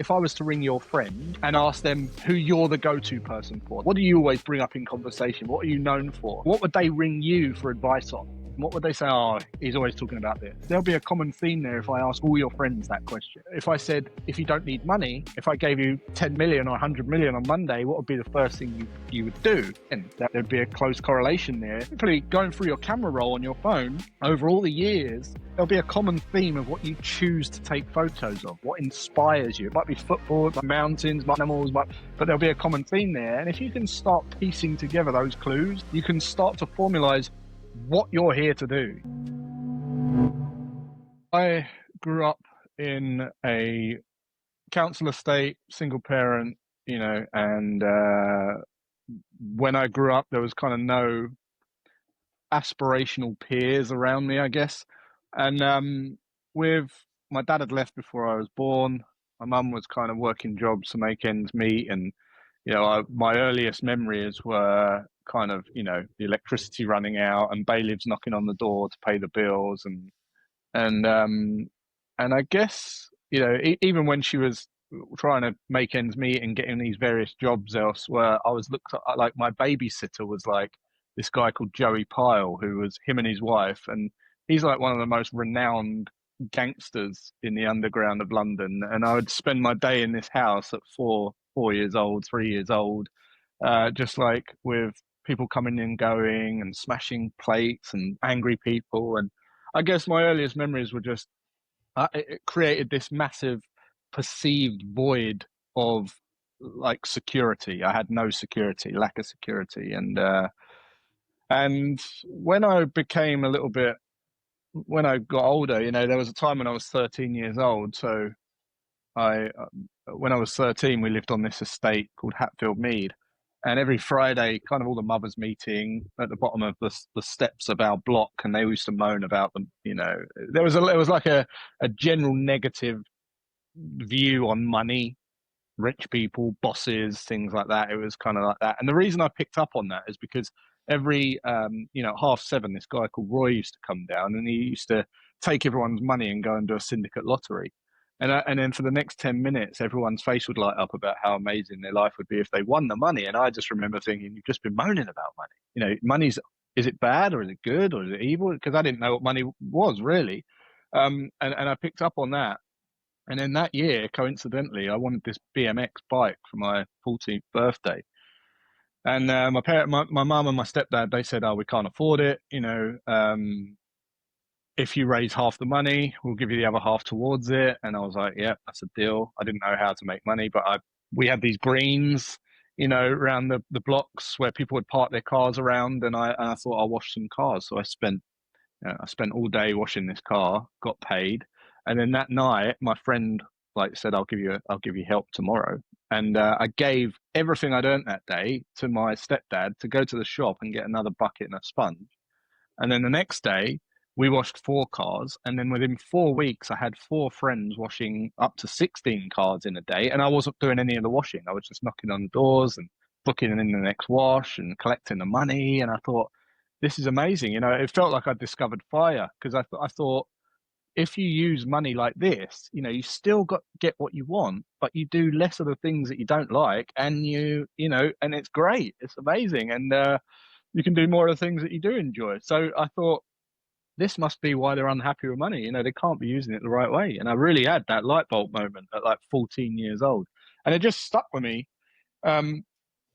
if I was to ring your friend and ask them who you're the go-to person for, what do you always bring up in conversation? What are you known for? What would they ring you for advice on? What would they say? Oh, he's always talking about this. There'll be a common theme there if I ask all your friends that question. If I said, if you don't need money, if I gave you 10 million or 100 million on Monday, what would be the first thing you would do? And there'd be a close correlation there. Simply going through your camera roll on your phone over all the years, there'll be a common theme of what you choose to take photos of, what inspires you. It might be football, it might be mountains, animals, but there'll be a common theme there. And if you can start piecing together those clues, you can start to formalize what you're here to do. I grew up in a council estate, single parent, and when I grew up, there was kind of no aspirational peers around me, I guess. And with my dad had left before I was born. My mum was kind of working jobs to make ends meet, and my earliest memories were kind of the electricity running out and bailiffs knocking on the door to pay the bills, and I guess even when she was trying to make ends meet and getting these various jobs elsewhere, I was looked at like my babysitter was like this guy called Joey Pyle, who was him and his wife, and he's like one of the most renowned gangsters in the underground of London. And I would spend my day in this house at 4 years old, 3 years old, just like with people coming and going and smashing plates and angry people. And I guess my earliest memories were just it created this massive perceived void of like security. I had no security, lack of security, and when I became a little bit, when I got older, there was a time when I was 13 years old. So when I was 13, we lived on this estate called Hatfield Mead. And every Friday, kind of all the mothers meeting at the bottom of the steps of our block, and they used to moan about them. There was like a general negative view on money, rich people, bosses, things like that. It was kind of like that. And the reason I picked up on that is because every 7:30, this guy called Roy used to come down, and he used to take everyone's money and go and do a syndicate lottery. And then for the next 10 minutes, everyone's face would light up about how amazing their life would be if they won the money. And I just remember thinking, you've just been moaning about money. Is it bad or is it good or is it evil? Because I didn't know what money was really. And I picked up on that. And then that year, coincidentally, I wanted this BMX bike for my 14th birthday. And my mum and my stepdad, they said, "Oh, we can't afford it. If you raise half the money, we'll give you the other half towards it." And I was like, "Yeah, that's a deal." I didn't know how to make money, but we had these greens, around the blocks where people would park their cars around, and I thought I'll wash some cars. So I spent all day washing this car, got paid, and then that night, my friend said, "I'll give you help tomorrow." And I gave everything I'd earned that day to my stepdad to go to the shop and get another bucket and a sponge. And then the next day, we washed 4 cars. And then within 4 weeks, I had 4 friends washing up to 16 cars in a day. And I wasn't doing any of the washing. I was just knocking on the doors and booking in the next wash and collecting the money. And I thought, this is amazing. It felt like I'd discovered fire, because I thought, if you use money like this, you still get what you want, but you do less of the things that you don't like, and and it's great. It's amazing. And you can do more of the things that you do enjoy. So I thought, this must be why they're unhappy with money. They can't be using it the right way. And I really had that light bulb moment at like 14 years old, and it just stuck with me.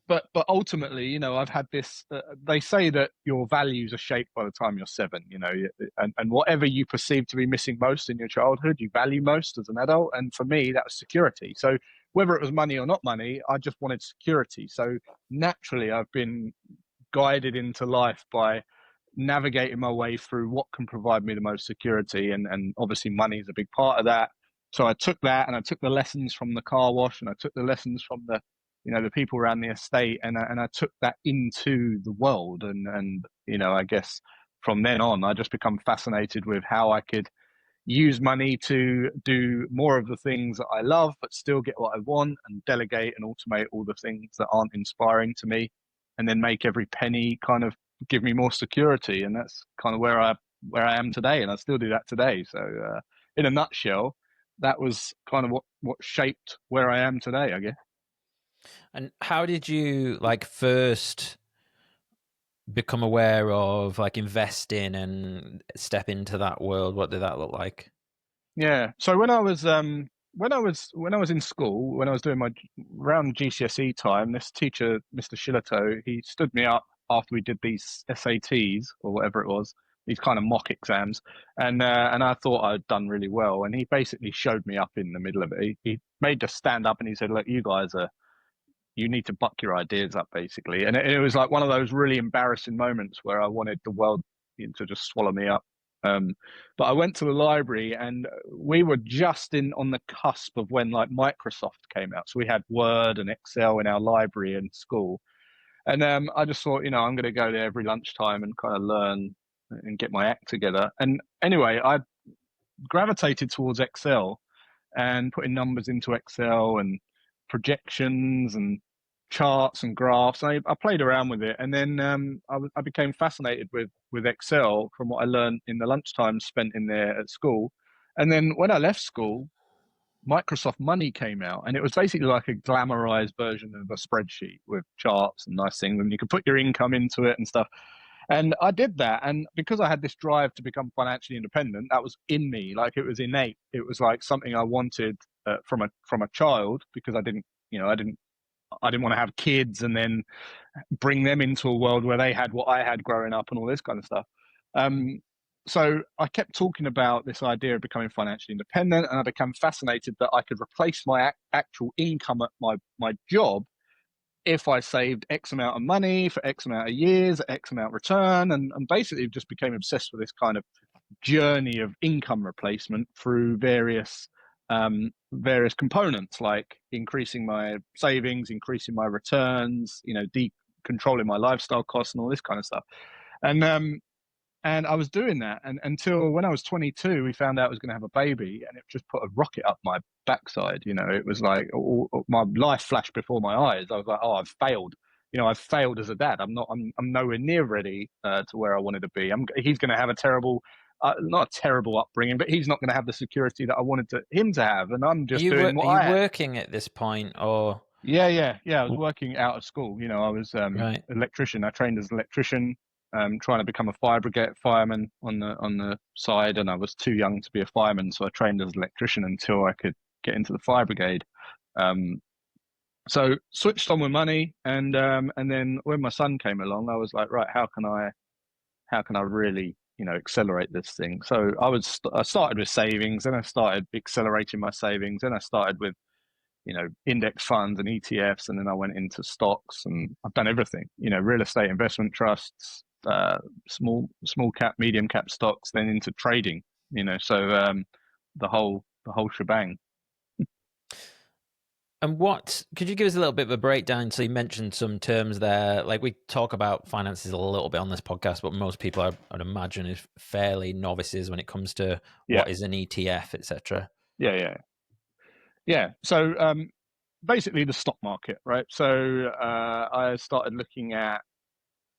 But ultimately, I've had this. They say that your values are shaped by the time you're 7. And whatever you perceive to be missing most in your childhood, you value most as an adult. And for me, that was security. So whether it was money or not money, I just wanted security. So naturally, I've been guided into life by navigating my way through what can provide me the most security, and obviously money is a big part of that. So I took that, and I took the lessons from the car wash, and I took the lessons from the people around the estate, and I took that into the world, and I guess from then on, I just become fascinated with how I could use money to do more of the things that I love, but still get what I want, and delegate and automate all the things that aren't inspiring to me, and then make every penny kind of give me more security. And that's kind of where I am today, and I still do that today. So in a nutshell, that was kind of what shaped where I am today, I guess. And how did you first become aware of investing and step into that world? What did that look like? Yeah. So when I was in school, when I was doing my around GCSE time, this teacher, Mr. Shilato, he stood me up after we did these SATs or whatever it was, these kind of mock exams, and I thought I'd done really well, and he basically showed me up in the middle of it. He made us stand up and he said, "Look, you need to buck your ideas up, basically." And it was like one of those really embarrassing moments where I wanted the world to just swallow me up. Um, but I went to the library, and we were just in on the cusp of when like Microsoft came out. So we had Word and Excel in our library in school. And I just thought, I'm going to go there every lunchtime and kind of learn and get my act together. And anyway, I gravitated towards Excel and putting numbers into Excel and projections and charts and graphs. I played around with it, and then I became fascinated with Excel from what I learned in the lunchtime spent in there at school. And then when I left school, Microsoft Money came out, and it was basically like a glamorized version of a spreadsheet with charts and nice things, and you could put your income into it and stuff. And I did that. And because I had this drive to become financially independent, that was in me. Like it was innate. It was like something I wanted from a child, because I didn't want to have kids and then bring them into a world where they had what I had growing up and all this kind of stuff. Um, so I kept talking about this idea of becoming financially independent, and I became fascinated that I could replace my actual income at my job if I saved X amount of money for X amount of years, X amount return, and basically just became obsessed with this kind of journey of income replacement through various components, like increasing my savings, increasing my returns, controlling my lifestyle costs and all this kind of stuff. And I was doing that, and until when I was 22, we found out I was going to have a baby, and it just put a rocket up my backside. It was like my life flashed before my eyes. I was like, "Oh, I've failed. I've failed as a dad. I'm nowhere near ready to where I wanted to be. He's going to have a terrible, not a terrible upbringing, but he's not going to have the security that I wanted him to have, and I'm Are just you doing are what you I had." working at this point, or Yeah. I was working out of school. I was right? electrician. I trained as an electrician, trying to become a fire brigade fireman on the side, and I was too young to be a fireman, so I trained as an electrician until I could get into the fire brigade. Um, so switched on with money, and then when my son came along, I was like, right, how can I really accelerate this thing? So I started with savings, then I started accelerating my savings, then I started with index funds and ETFs, and then I went into stocks, and I've done everything, real estate investment trusts, small cap, medium cap stocks, then into trading, so the whole shebang. And what could you give us a little bit of a breakdown? So you mentioned some terms there. Like we talk about finances a little bit on this podcast, but most people I'd imagine is fairly novices when it comes to Yeah, what is an ETF, etc. yeah. So basically the stock market, right? So I started looking at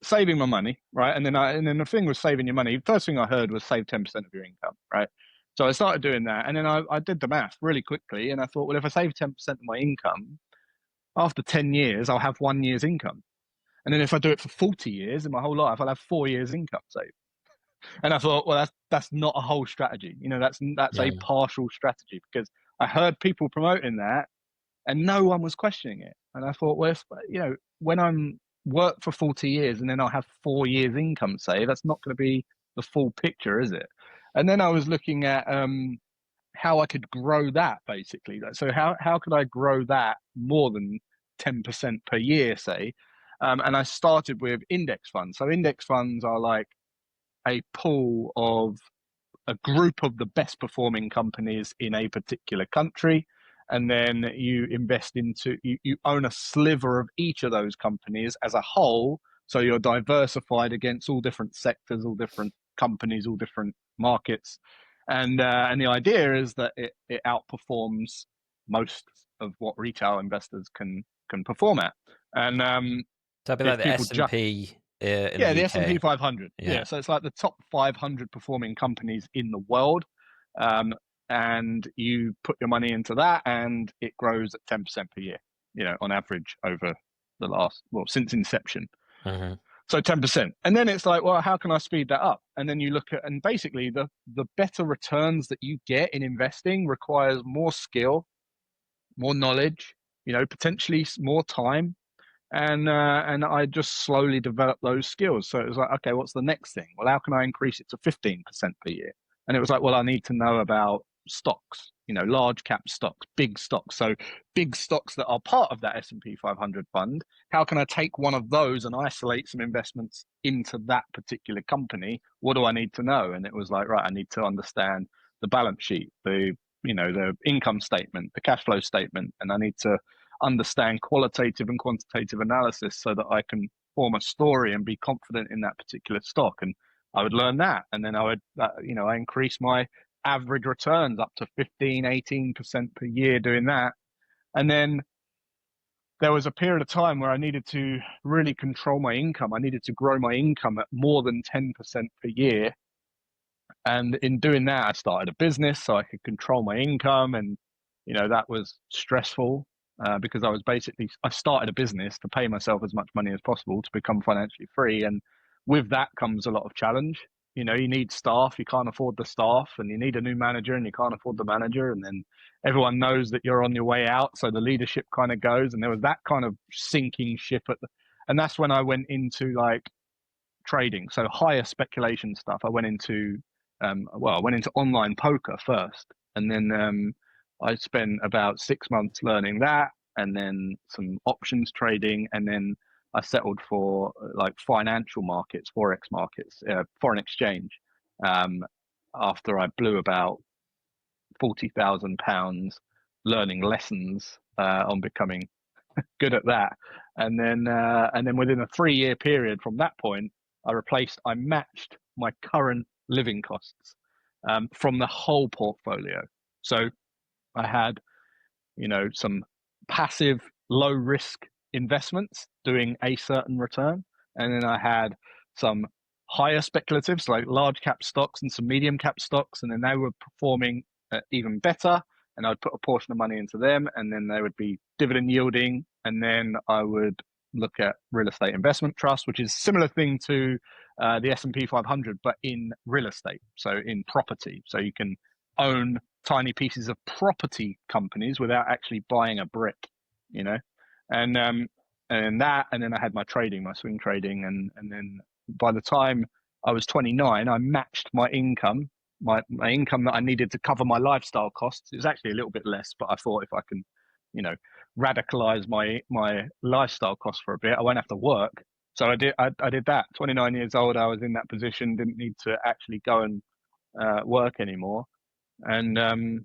saving my money, right? And then the thing with saving your money, first thing I heard was save 10% of your income, right? So I started doing that, and then I did the math really quickly, and I thought, well, if I save 10% of my income, after 10 years, I'll have 1 year's income. And then if I do it for 40 years in my whole life, I'll have 4 years income saved. And I thought, well, that's not a whole strategy. That's Yeah. a partial strategy, because I heard people promoting that and no one was questioning it. And I thought, well, when I'm work for 40 years and then I'll have 4 years income saved, that's not going to be the full picture, is it? And then I was looking at how I could grow that, basically. So how could I grow that more than 10% per year, say? And I started with index funds. So index funds are like a pool of a group of the best performing companies in a particular country, and then you own a sliver of each of those companies as a whole, so you're diversified against all different sectors, all different companies, all different markets. And the idea is that it outperforms most of what retail investors can perform at. And So it'd be like if the people just S&P in the yeah, the S&P UK. 500. Yeah, Yeah. so it's like the top 500 performing companies in the world. Um, and you put your money into that, and it grows at 10% per year, on average over the last, since inception. Mm-hmm. So 10%. And then it's like, well, how can I speed that up? And then you look at, and basically the better returns that you get in investing requires more skill, more knowledge, potentially more time. And I just slowly developed those skills. So it was like, okay, what's the next thing? Well, how can I increase it to 15% per year? And it was like, well, I need to know about stocks, large cap stocks, big stocks. So big stocks that are part of that S&P 500 fund. How can I take one of those and isolate some investments into that particular company? What do I need to know? And it was like, right, I need to understand the balance sheet, the income statement, the cash flow statement, and I need to understand qualitative and quantitative analysis so that I can form a story and be confident in that particular stock. And I would learn that. And then I would, I increase my average returns up to 15, 18% per year doing that. And then there was a period of time where I needed to really control my income. I needed to grow my income at more than 10% per year. And in doing that, I started a business so I could control my income. And, that was stressful because I started a business to pay myself as much money as possible to become financially free. And with that comes a lot of challenge. You need staff, you can't afford the staff, and you need a new manager and you can't afford the manager. And then everyone knows that you're on your way out. So the leadership kind of goes, and there was that kind of sinking ship and that's when I went into like trading. So higher speculation stuff. I went into online poker first, and then I spent about 6 months learning that, and then some options trading, and then I settled for like financial markets, forex markets, foreign exchange. After I blew about £40,000 learning lessons on becoming good at that, and then within a 3-year period from that point, I matched my current living costs from the whole portfolio. So I had, some passive low risk investments doing a certain return. And then I had some higher speculatives like large cap stocks and some medium cap stocks. And then they were performing even better. And I'd put a portion of money into them, and then they would be dividend yielding. And then I would look at real estate investment trust, which is a similar thing to the S&P 500, but in real estate, so in property. So you can own tiny pieces of property companies without actually buying a brick, and then I had my trading, my swing trading, and then by the time I was 29, I matched my income. My income that I needed to cover my lifestyle costs. It was actually a little bit less, but I thought if I can, radicalize my lifestyle costs for a bit, I won't have to work. So I did that. 29 years old, I was in that position, didn't need to actually go and work anymore. And and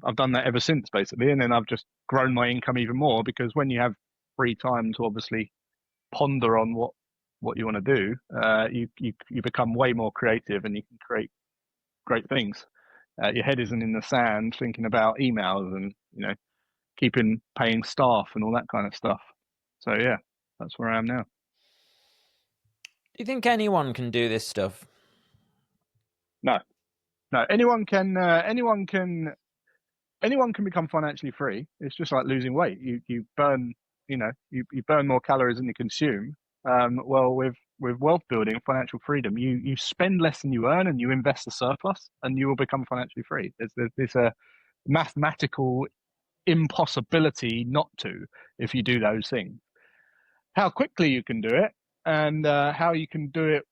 I've done that ever since, basically. And then I've just grown my income even more, because when you have free time to obviously ponder on what you want to do, you become way more creative, and you can create great things. Your head isn't in the sand thinking about emails and paying staff and all that kind of stuff. So yeah, that's where I am now. Do you think anyone can do this stuff? No. Anyone can become financially free. It's just like losing weight. You burn you burn more calories than you consume. Well, with wealth building, financial freedom, you spend less than you earn, and you invest a surplus, and you will become financially free. There's a mathematical impossibility not to, if you do those things. How quickly you can do it, and how you can do it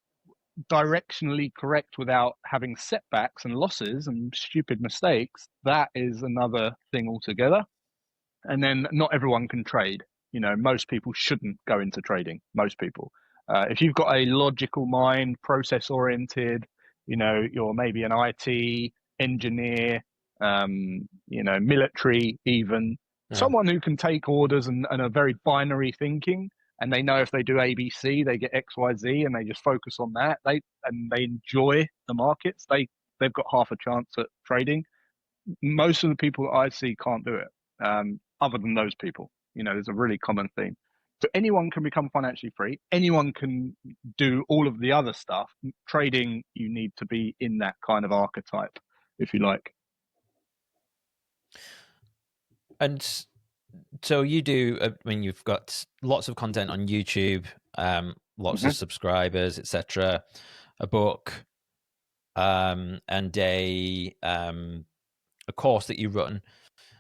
directionally correct without having setbacks and losses and stupid mistakes, that is another thing altogether. And then not everyone can trade. Most people shouldn't go into trading. Most people, if you've got a logical mind, process oriented, you're maybe an IT engineer, military, even someone who can take orders and are very binary thinking, and they know if they do ABC, they get XYZ, and they just focus on that. They enjoy the markets. They've got half a chance at trading. Most of the people that I see can't do it. Other than those people, there's a really common theme. So anyone can become financially free. Anyone can do all of the other stuff. Trading, you need to be in that kind of archetype, if you like. And so you do, I mean, you've got lots of content on YouTube, lots of subscribers, etc., a book, and a course that you run,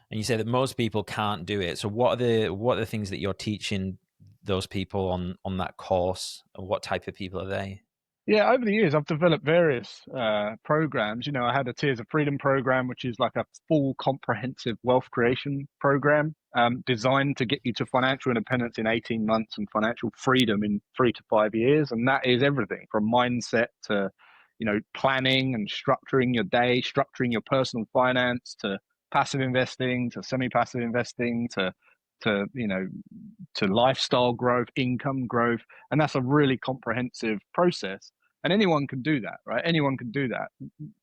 and you say that most people can't do it. So what are the things that you're teaching those people on that course, and what type of people are they? Yeah, over the years, I've developed various programs. You know, I had a Tears of Freedom program, which is like a full comprehensive wealth creation program designed to get you to financial independence in 18 months and financial freedom in 3 to 5 years. And that is everything from mindset to, you know, planning and structuring your day, structuring your personal finance to passive investing to semi-passive investing to, you know, to lifestyle growth, income growth. And that's a really comprehensive process. And anyone can do that, right? Anyone can do that.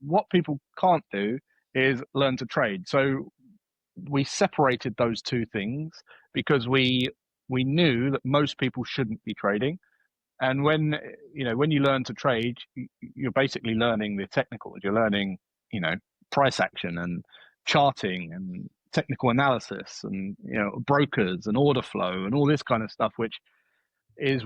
What people can't do is learn to trade. So we separated those two things because we knew that most people shouldn't be trading. And when you know when you learn to trade, you're basically learning the technicals. You're learning, you know, price action and charting and technical analysis and, you know, brokers and order flow and all this kind of stuff, which is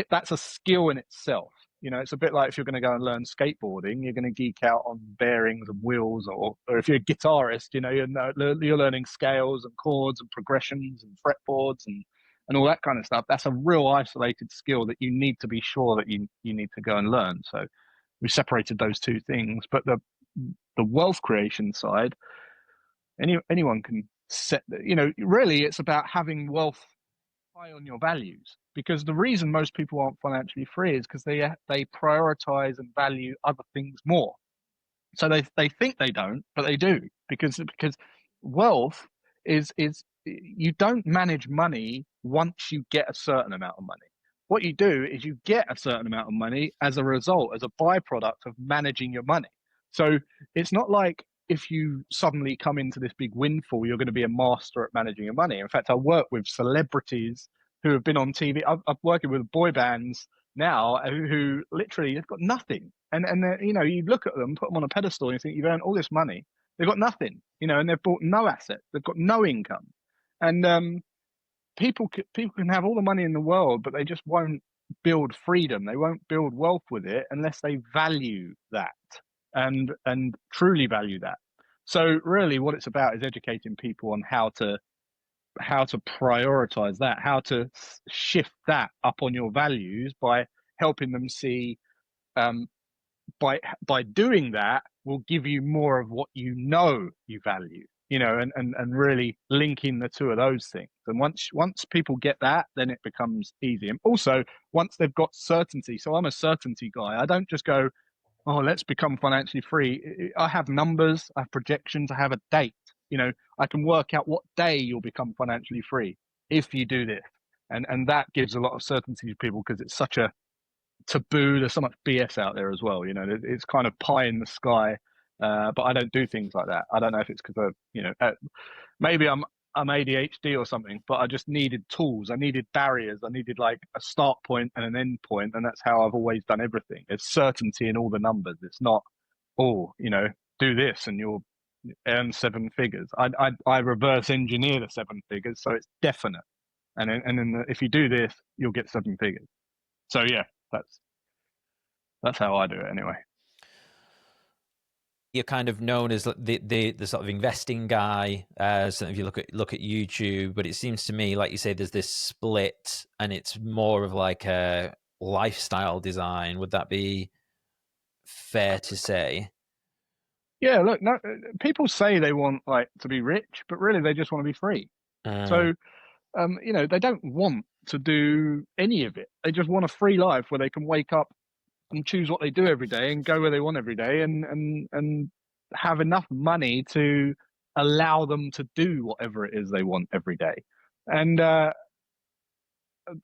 that's a skill in itself. You know, it's a bit like if you're going to go and learn skateboarding, you're going to geek out on bearings and wheels, or if you're a guitarist, you know, you're learning scales and chords and progressions and fretboards and all that kind of stuff. That's a real isolated skill that you need to be sure that you need to go and learn. So we separated those two things. But the wealth creation side, anyone can set. You know, really, it's about having wealth high on your values, because the reason most people aren't financially free is because they prioritize and value other things more. So they think they don't, but they do, because wealth is you don't manage money once you get a certain amount of money. What you do is you get a certain amount of money as a result, as a byproduct of managing your money. So it's not like if you suddenly come into this big windfall, you're going to be a master at managing your money. In fact, I work with celebrities who have been on TV. I'm working with boy bands now who literally have got nothing. And you know, you look at them, put them on a pedestal, and you think you've earned all this money. They've got nothing, you know, and they've bought no asset. They've got no income. And people can have all the money in the world, but they just won't build freedom. They won't build wealth with it unless they value that and truly value that. So really, what it's about is educating people on how to prioritize that, how to shift that up on your values by helping them see by doing that will give you more of what you know you value, you know, and really linking the two of those things. And once people get that, then it becomes easy. And also once they've got certainty, so I'm a certainty guy. I don't just go, oh, let's become financially free. I have numbers, I have projections, I have a date. You know, I can work out what day you'll become financially free if you do this. And that gives a lot of certainty to people because it's such a taboo. There's so much BS out there as well. You know, it's kind of pie in the sky. But I don't do things like that. I don't know if it's because of, you know, maybe I'm ADHD or something, but I just needed tools. I needed barriers. I needed like a start point and an end point, and that's how I've always done everything. There's certainty in all the numbers. It's not, oh, you know, do this and you'll earn 7 figures. I reverse engineer the 7 figures, so it's definite. And then if you do this, you'll get 7 figures. So yeah, that's how I do it anyway. You're kind of known as the sort of investing guy. So if you look at YouTube, but it seems to me, like you say, there's this split, and it's more of like a lifestyle design. Would that be fair to say? Yeah, look, no, people say they want like to be rich, but really they just want to be free. So, you know, they don't want to do any of it. They just want a free life where they can wake up and choose what they do every day and go where they want every day and have enough money to allow them to do whatever it is they want every day. And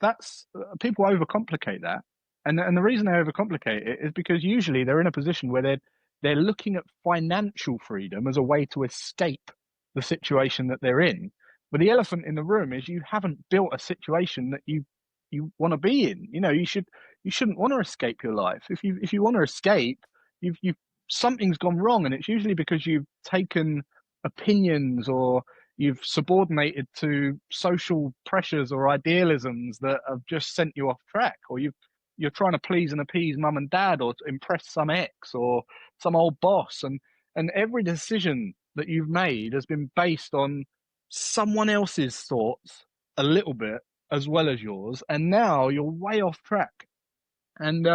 that's people overcomplicate that. And the reason they overcomplicate it is because usually they're in a position where they're looking at financial freedom as a way to escape the situation that they're in. But the elephant in the room is you haven't built a situation that you you want to be in. You shouldn't want to escape your life. If you want to escape, you've something's gone wrong, and it's usually because you've taken opinions, or you've subordinated to social pressures or idealisms that have just sent you off track, or you're trying to please and appease mum and dad, or to impress some ex or some old boss, and every decision that you've made has been based on someone else's thoughts a little bit as well as yours, and now you're way off track. And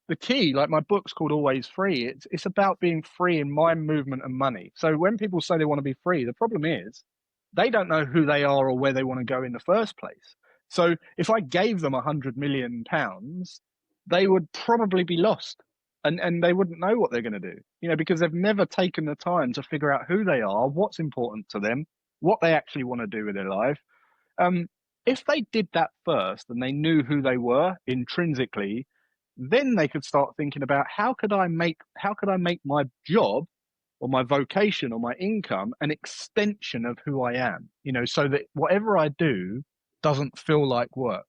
the key, like my book's called Always Free, it's about being free in mind, movement, and money. So when people say they want to be free, the problem is they don't know who they are or where they want to go in the first place. So if I gave them £100 million, they would probably be lost, and they wouldn't know what they're going to do, because they've never taken the time to figure out who they are, what's important to them, what they actually want to do with their life. Um, if they did that first and they knew who they were intrinsically, then they could start thinking about how could I make my job or my vocation or my income an extension of who I am, so that whatever I do doesn't feel like work.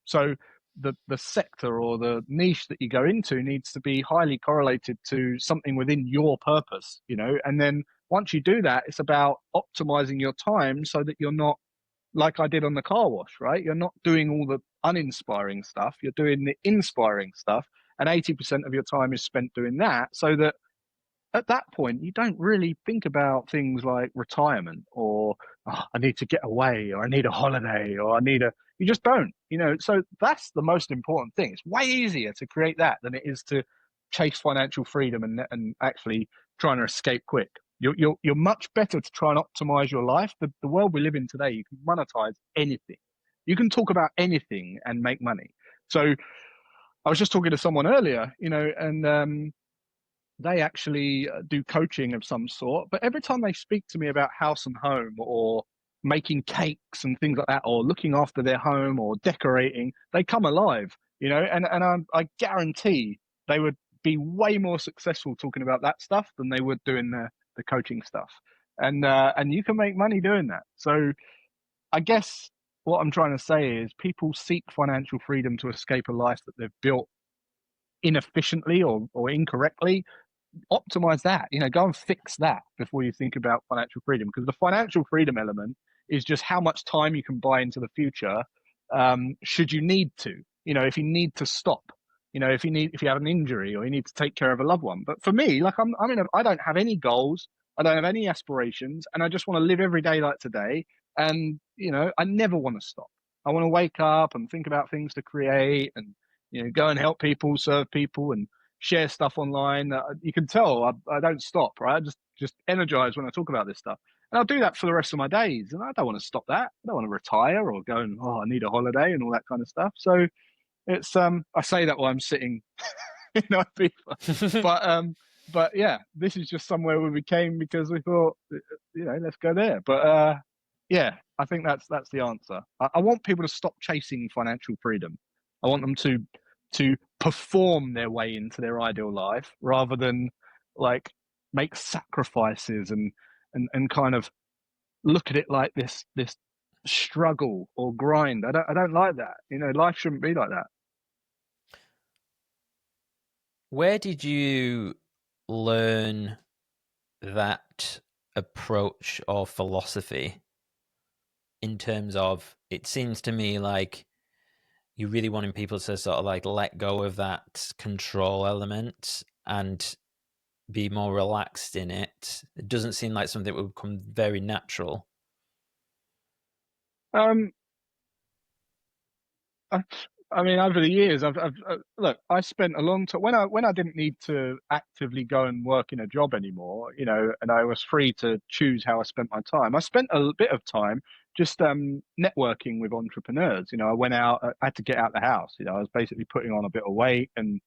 So the sector or the niche that you go into needs to be highly correlated to something within your purpose, and then once you do that, it's about optimizing your time so that you're not like I did on the car wash, right? You're not doing all the uninspiring stuff, you're doing the inspiring stuff, and 80% of your time is spent doing that, so that at that point you don't really think about things like retirement, or I need to get away, or I need a holiday, or you just don't, so that's the most important thing. It's way easier to create that than it is to chase financial freedom and actually trying to escape quick. You're much better to try and optimize your life. The world we live in today, you can monetize anything, you can talk about anything and make money. So I was just talking to someone earlier, and they actually do coaching of some sort, but every time they speak to me about house and home, or making cakes and things like that, or looking after their home, or decorating, they come alive, and I guarantee they would be way more successful talking about that stuff than they would doing the coaching stuff. And you can make money doing that. So I guess what I'm trying to say is people seek financial freedom to escape a life that they've built inefficiently or incorrectly. Optimize that, go and fix that before you think about financial freedom, because the financial freedom element is just how much time you can buy into the future, should you need to, if you need to stop, if you have an injury, or you need to take care of a loved one. But for me, like I don't have any goals, I don't have any aspirations, and I just want to live every day like today. And I never want to stop. I want to wake up and think about things to create, and go and help people, serve people, and share stuff online. You can tell I don't stop, right? I just energized when I talk about this stuff, and I'll do that for the rest of my days. And I don't want to stop that. I don't want to retire or go and I need a holiday and all that kind of stuff. So it's I say that while I'm sitting in Ibiza, but yeah, this is just somewhere where we came because we thought, let's go there. But yeah, I think that's the answer. I want people to stop chasing financial freedom. I want them to perform their way into their ideal life, rather than like make sacrifices and kind of look at it like this struggle or grind. I don't like that. Life shouldn't be like that. Where did you learn that approach or philosophy, in terms of, it seems to me like you really wanting people to sort of like let go of that control element and be more relaxed in it? It doesn't seem like something that would come very natural. Um, I mean, over the years, I've look. I spent a long time when I didn't need to actively go and work in a job anymore, and I was free to choose how I spent my time. I spent a bit of time just networking with entrepreneurs. I went out. I had to get out the house. I was basically putting on a bit of weight and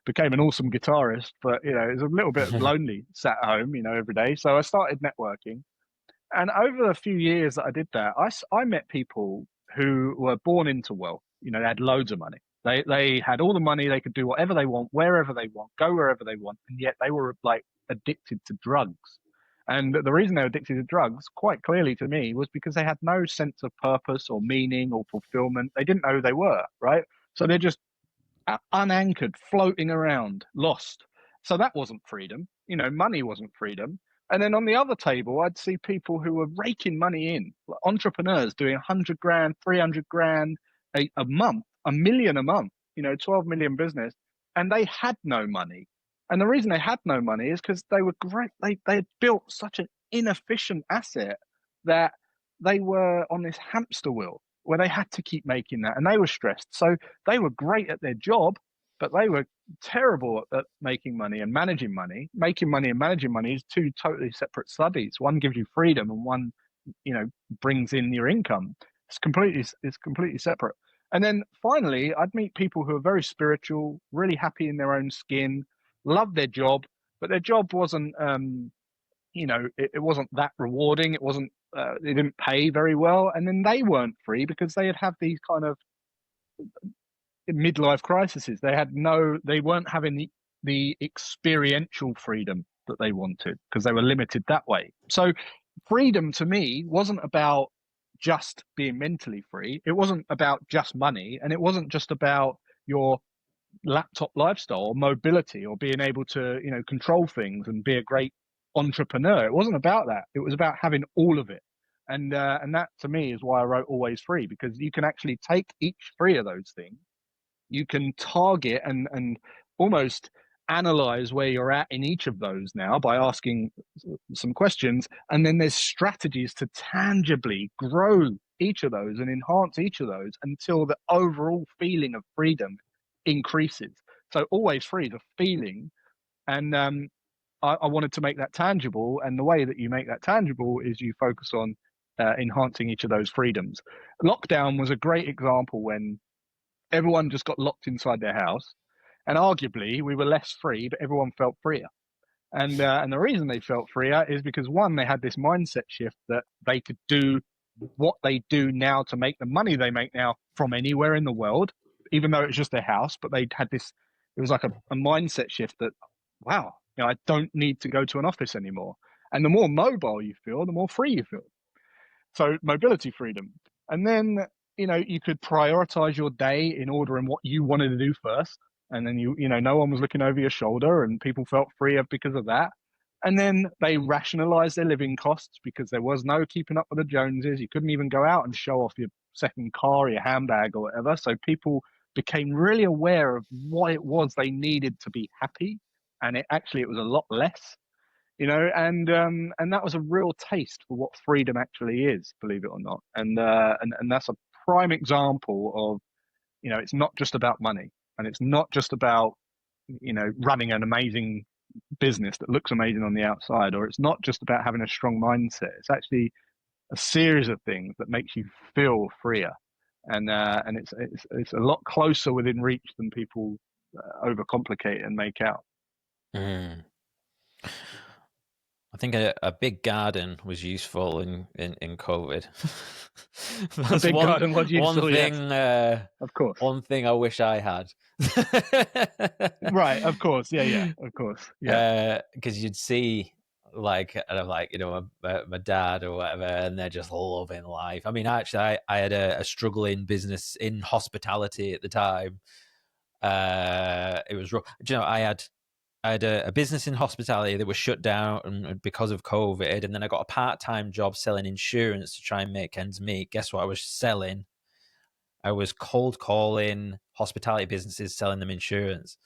became an awesome guitarist, but it was a little bit lonely sat at home, every day. So I started networking, and over a few years that I did that, I met people who were born into wealth. They had loads of money. They had all the money. They could do whatever they want, wherever they want, go wherever they want, and yet they were like addicted to drugs. And the reason they were addicted to drugs, quite clearly to me, was because they had no sense of purpose or meaning or fulfillment. They didn't know who they were, right? So they're just unanchored, floating around, lost. So that wasn't freedom. Money wasn't freedom. And then on the other table, I'd see people who were raking money in, like entrepreneurs doing 100 grand, 300 grand a month, a million a month, 12 million business, and they had no money. And the reason they had no money is because they were great. They had built such an inefficient asset that they were on this hamster wheel where they had to keep making that, and they were stressed. So they were great at their job, but they were terrible at making money and managing money. Making money and managing money is two totally separate studies. One gives you freedom, and one, brings in your income. It's completely separate. And then finally, I'd meet people who are very spiritual, really happy in their own skin, love their job, but their job wasn't, it wasn't that rewarding. It wasn't. They didn't pay very well, and then they weren't free because they had these kind of midlife crises. They weren't having the experiential freedom that they wanted because they were limited that way. So freedom to me wasn't about just being mentally free. It wasn't about just money, and it wasn't just about your laptop lifestyle or mobility or being able to, control things and be a great entrepreneur. It wasn't about that. It was about having all of it. And that to me is why I wrote Always Free, because you can actually take each three of those things, you can target and almost analyze where you're at in each of those now by asking some questions. And then there's strategies to tangibly grow each of those and enhance each of those until the overall feeling of freedom increases. So Always Free, the feeling. And I wanted to make that tangible. And the way that you make that tangible is you focus on enhancing each of those freedoms. Lockdown was a great example when everyone just got locked inside their house. And arguably, we were less free, but everyone felt freer. And the reason they felt freer is because, one, they had this mindset shift that they could do what they do now to make the money they make now from anywhere in the world, even though it's just their house. But they had this, it was like a mindset shift that, wow, I don't need to go to an office anymore. And the more mobile you feel, the more free you feel. So mobility freedom. And then, you could prioritize your day in order and what you wanted to do first. And then no one was looking over your shoulder, and people felt freer because of that. And then they rationalized their living costs because there was no keeping up with the Joneses. You couldn't even go out and show off your second car, your handbag or whatever. So people became really aware of what it was they needed to be happy. And it was a lot less, and that was a real taste for what freedom actually is, believe it or not. And that's a prime example of, it's not just about money, and it's not just about, running an amazing business that looks amazing on the outside, or it's not just about having a strong mindset. It's actually a series of things that makes you feel freer, and it's a lot closer within reach than people overcomplicate and make out. Mm. I think a big garden was useful in COVID. A big garden was useful, one thing, yes. Of course. One thing I wish I had. Right, of course, yeah, of course, yeah. Because you'd see my dad or whatever, and they're just loving life. I mean, actually, I had a struggling business in hospitality at the time. It was, I had a business in hospitality that was shut down because of COVID, and then I got a part-time job selling insurance to try and make ends meet. Guess what I was selling? I was cold calling hospitality businesses, selling them insurance.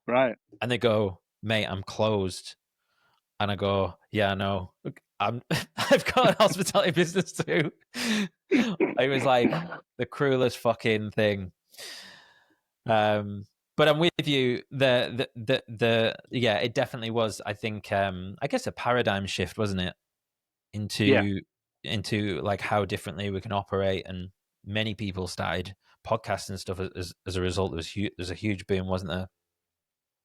Right. And they go, "Mate, I'm closed." And I go, "Yeah, I know. I've got a hospitality business too." It was like the cruelest fucking thing. But I'm with you. It definitely was. I think, I guess a paradigm shift, wasn't it, into like how differently we can operate, and many people started podcasts and stuff as a result. There's a huge boom, wasn't there?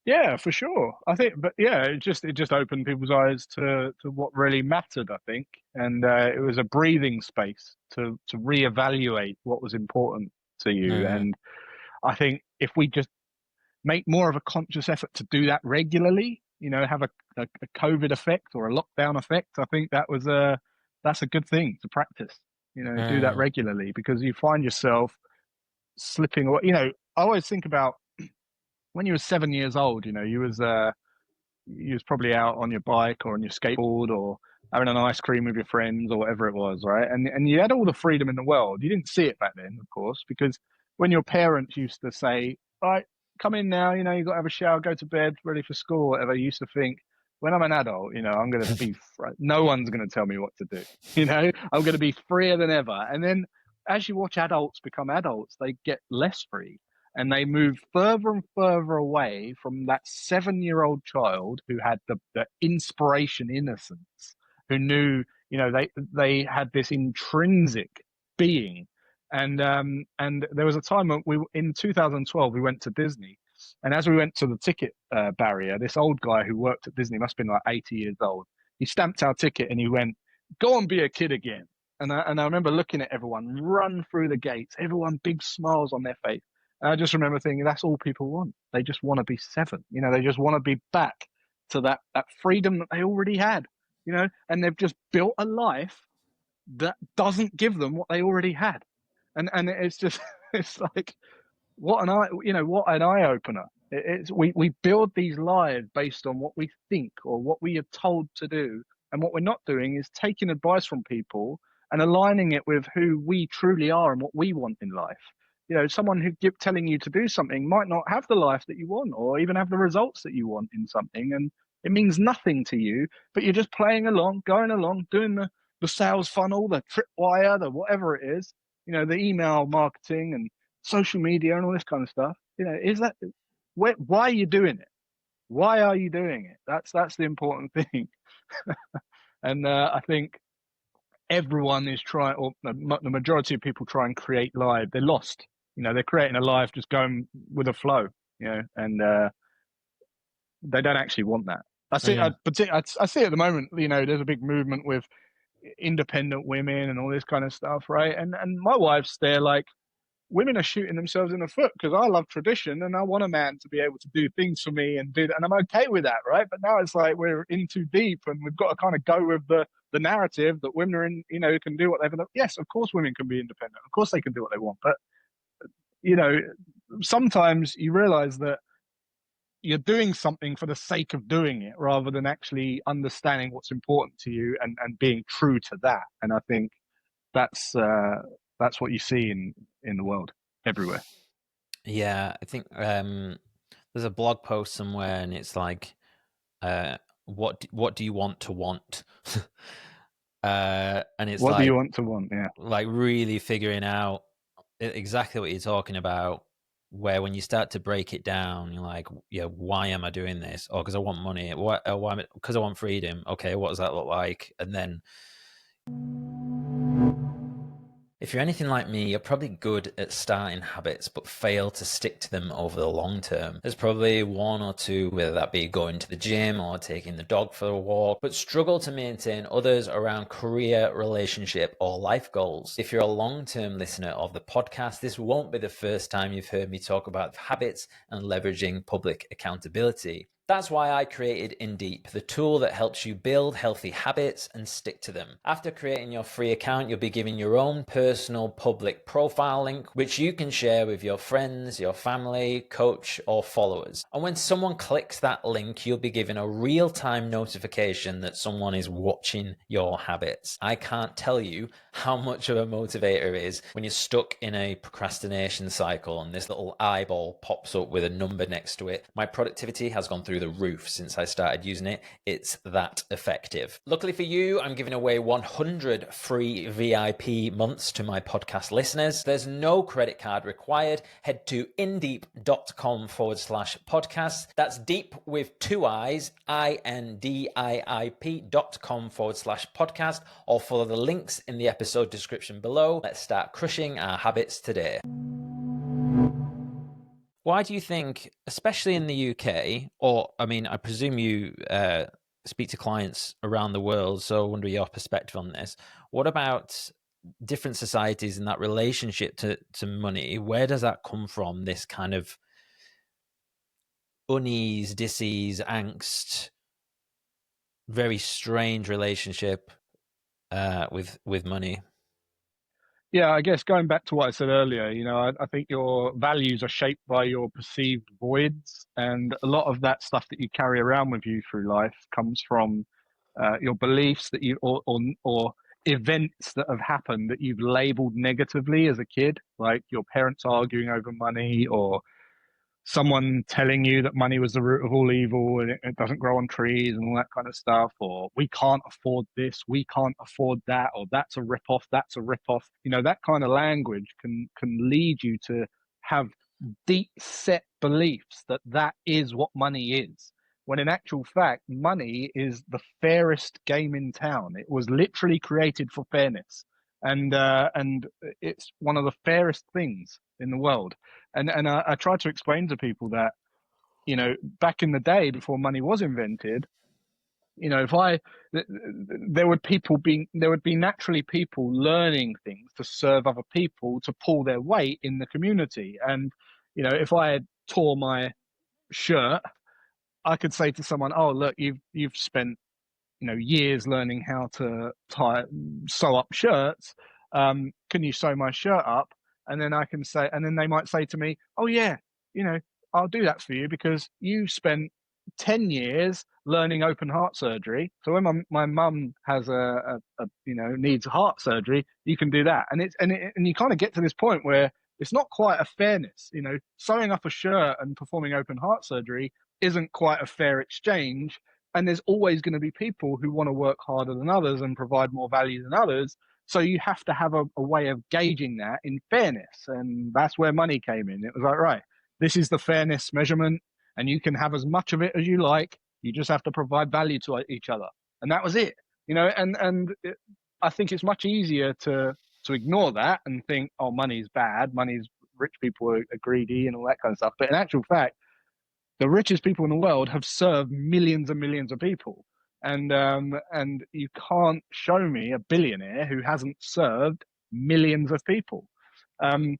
Yeah, for sure. I think, but yeah, it just opened people's eyes to what really mattered, I think, and it was a breathing space to reevaluate what was important to you. And I think if we just make more of a conscious effort to do that regularly, have a COVID effect or a lockdown effect. I think that's a good thing to practice. Do that regularly, because you find yourself slipping away. I always think about when you were 7 years old. You was probably out on your bike or on your skateboard or having an ice cream with your friends or whatever it was, right? And you had all the freedom in the world. You didn't see it back then, of course, because when your parents used to say, "All right, come in now, you've got to have a shower, go to bed, ready for school," whatever, you used to think, when I'm an adult, I'm going to be, no one's going to tell me what to do. I'm going to be freer than ever. And then as you watch adults become adults, they get less free, and they move further and further away from that 7-year-old child who had the inspiration, innocence, who knew, they had this intrinsic being. And there was a time when in 2012, we went to Disney, and as we went to the ticket barrier, this old guy who worked at Disney, must have been like 80 years old, he stamped our ticket and he went, "Go and be a kid again." And I remember looking at everyone run through the gates, everyone big smiles on their face. And I just remember thinking, that's all people want. They just want to be 7. They just want to be back to that freedom that they already had, and they've just built a life that doesn't give them what they already had. And it's just, it's like, what an eye opener. We build these lives based on what we think or what we are told to do. And what we're not doing is taking advice from people and aligning it with who we truly are and what we want in life. Someone who telling you to do something might not have the life that you want, or even have the results that you want in something. And it means nothing to you, but you're just playing along, going along, doing the sales funnel, the tripwire, the whatever it is, the email marketing and social media and all this kind of stuff. Why are you doing it? Why are you doing it? That's the important thing. And I think everyone is trying, or the majority of people try and create live. They're lost. They're creating a life just going with a flow. And they don't actually want that. I see at the moment. There's a big movement with independent women and all this kind of stuff, right? And my wife's there like, women are shooting themselves in the foot, because I love tradition and I want a man to be able to do things for me and do that, and I'm okay with that, right? But now it's like we're in too deep, and we've got to kind of go with the narrative that women are in, can do whatever. Yes, of course, women can be independent. Of course, they can do what they want. But sometimes you realize that you're doing something for the sake of doing it, rather than actually understanding what's important to you and being true to that. And I think that's what you see in the world everywhere. Yeah, I think there's a blog post somewhere, and it's like, what do you want to want? And it's what like, do you want to want? Yeah, like really figuring out exactly what you're talking about. Where when you start to break it down, you're like, yeah, why am I doing this? Oh, because I want money. Why? Because I want freedom. Okay, what does that look like? And then, if you're anything like me, you're probably good at starting habits, but fail to stick to them over the long term. There's probably one or two, whether that be going to the gym or taking the dog for a walk, but struggle to maintain others around career, relationship, or life goals. If you're a long-term listener of the podcast, this won't be the first time you've heard me talk about habits and leveraging public accountability. That's why I created Indiip, the tool that helps you build healthy habits and stick to them. After creating your free account, you'll be given your own personal public profile link, which you can share with your friends, your family, coach, or followers. And when someone clicks that link, you'll be given a real-time notification that someone is watching your habits. I can't tell you how much of a motivator it is when you're stuck in a procrastination cycle and this little eyeball pops up with a number next to it. My productivity has gone through the roof since I started using it. It's that effective. Luckily for you, I'm giving away 100 free VIP months to my podcast listeners. There's no credit card required. Head to indiip.com/podcast. That's deep with 2 I's, indiip.com/podcast, or follow the links in the episode description below. Let's start crushing our habits today. Why do you think, especially in the UK, or I mean, I presume you speak to clients around the world, so I wonder your perspective on this. What about different societies and that relationship to money? Where does that come from, this kind of unease, dis-ease, angst very strange relationship with money. Yeah, I guess going back to what I said earlier, I think your values are shaped by your perceived voids, and a lot of that stuff that you carry around with you through life comes from your beliefs that you or events that have happened that you've labeled negatively as a kid, like your parents arguing over money, or someone telling you that money was the root of all evil and it doesn't grow on trees and all that kind of stuff, or we can't afford this, we can't afford that, or that's a rip-off, that's a rip-off. That kind of language can lead you to have deep set beliefs that that is what money is. When in actual fact, money is the fairest game in town. It was literally created for fairness, and it's one of the fairest things in the world. And I try to explain to people that, back in the day before money was invented, if I there would be naturally people learning things to serve other people to pull their weight in the community. And if I had tore my shirt, I could say to someone, "Oh, look, you've spent years learning how to sew up shirts. Can you sew my shirt up?" And then I can say, and then they might say to me, "Oh yeah, you know, I'll do that for you because you spent 10 years learning open heart surgery. So when my mum has a needs heart surgery, you can do that." And you kind of get to this point where it's not quite a fairness. Sewing up a shirt and performing open heart surgery isn't quite a fair exchange, and there's always going to be people who want to work harder than others and provide more value than others. So you have to have a way of gauging that in fairness. And that's where money came in. It was like, right, this is the fairness measurement, and you can have as much of it as you like. You just have to provide value to each other. And that was it. I think it's much easier to ignore that and think, oh, money's bad. Money's rich people are greedy and all that kind of stuff. But in actual fact, the richest people in the world have served millions and millions of people, and you can't show me a billionaire who hasn't served millions of people. Um,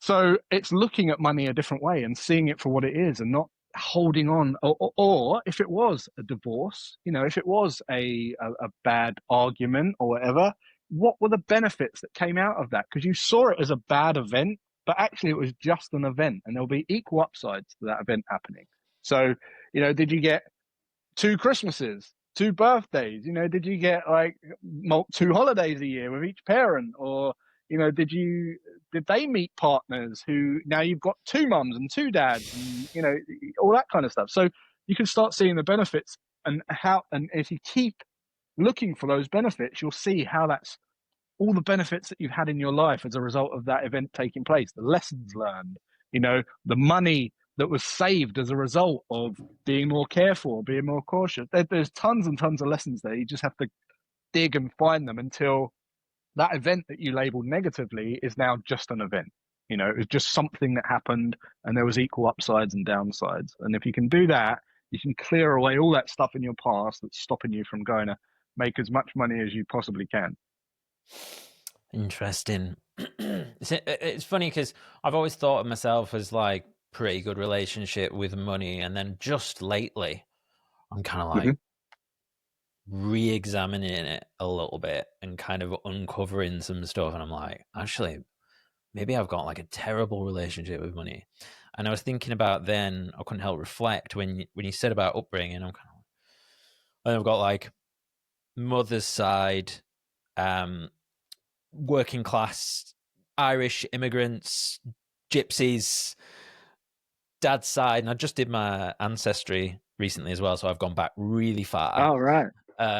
so it's looking at money a different way and seeing it for what it is, and not holding on. Or if it was a divorce, if it was a bad argument or whatever, what were the benefits that came out of that? Because you saw it as a bad event, but actually it was just an event, and there'll be equal upsides to that event happening. So, did you get 2 Christmases, 2 birthdays? Did you get like 2 holidays a year with each parent? Or, did they meet partners who now you've got 2 mums and 2 dads and, all that kind of stuff. So you can start seeing the benefits, and if you keep looking for those benefits, you'll see how that's all the benefits that you've had in your life as a result of that event taking place, the lessons learned, the money that was saved as a result of being more careful, being more cautious. There's tons and tons of lessons there. You just have to dig and find them until that event that you labeled negatively is now just an event. It was just something that happened, and there was equal upsides and downsides. And if you can do that, you can clear away all that stuff in your past that's stopping you from going to make as much money as you possibly can. Interesting. It's funny because I've always thought of myself as like pretty good relationship with money, and then just lately I'm kind of like re-examining it a little bit and kind of uncovering some stuff, and I'm like, actually, maybe I've got like a terrible relationship with money. And I was thinking about then, I couldn't help reflect when you said about upbringing. I'm kind of, and I've got like mother's side, working class Irish immigrants, gypsies, dad's side, and I just did my ancestry recently as well, so I've gone back really far. Oh, right.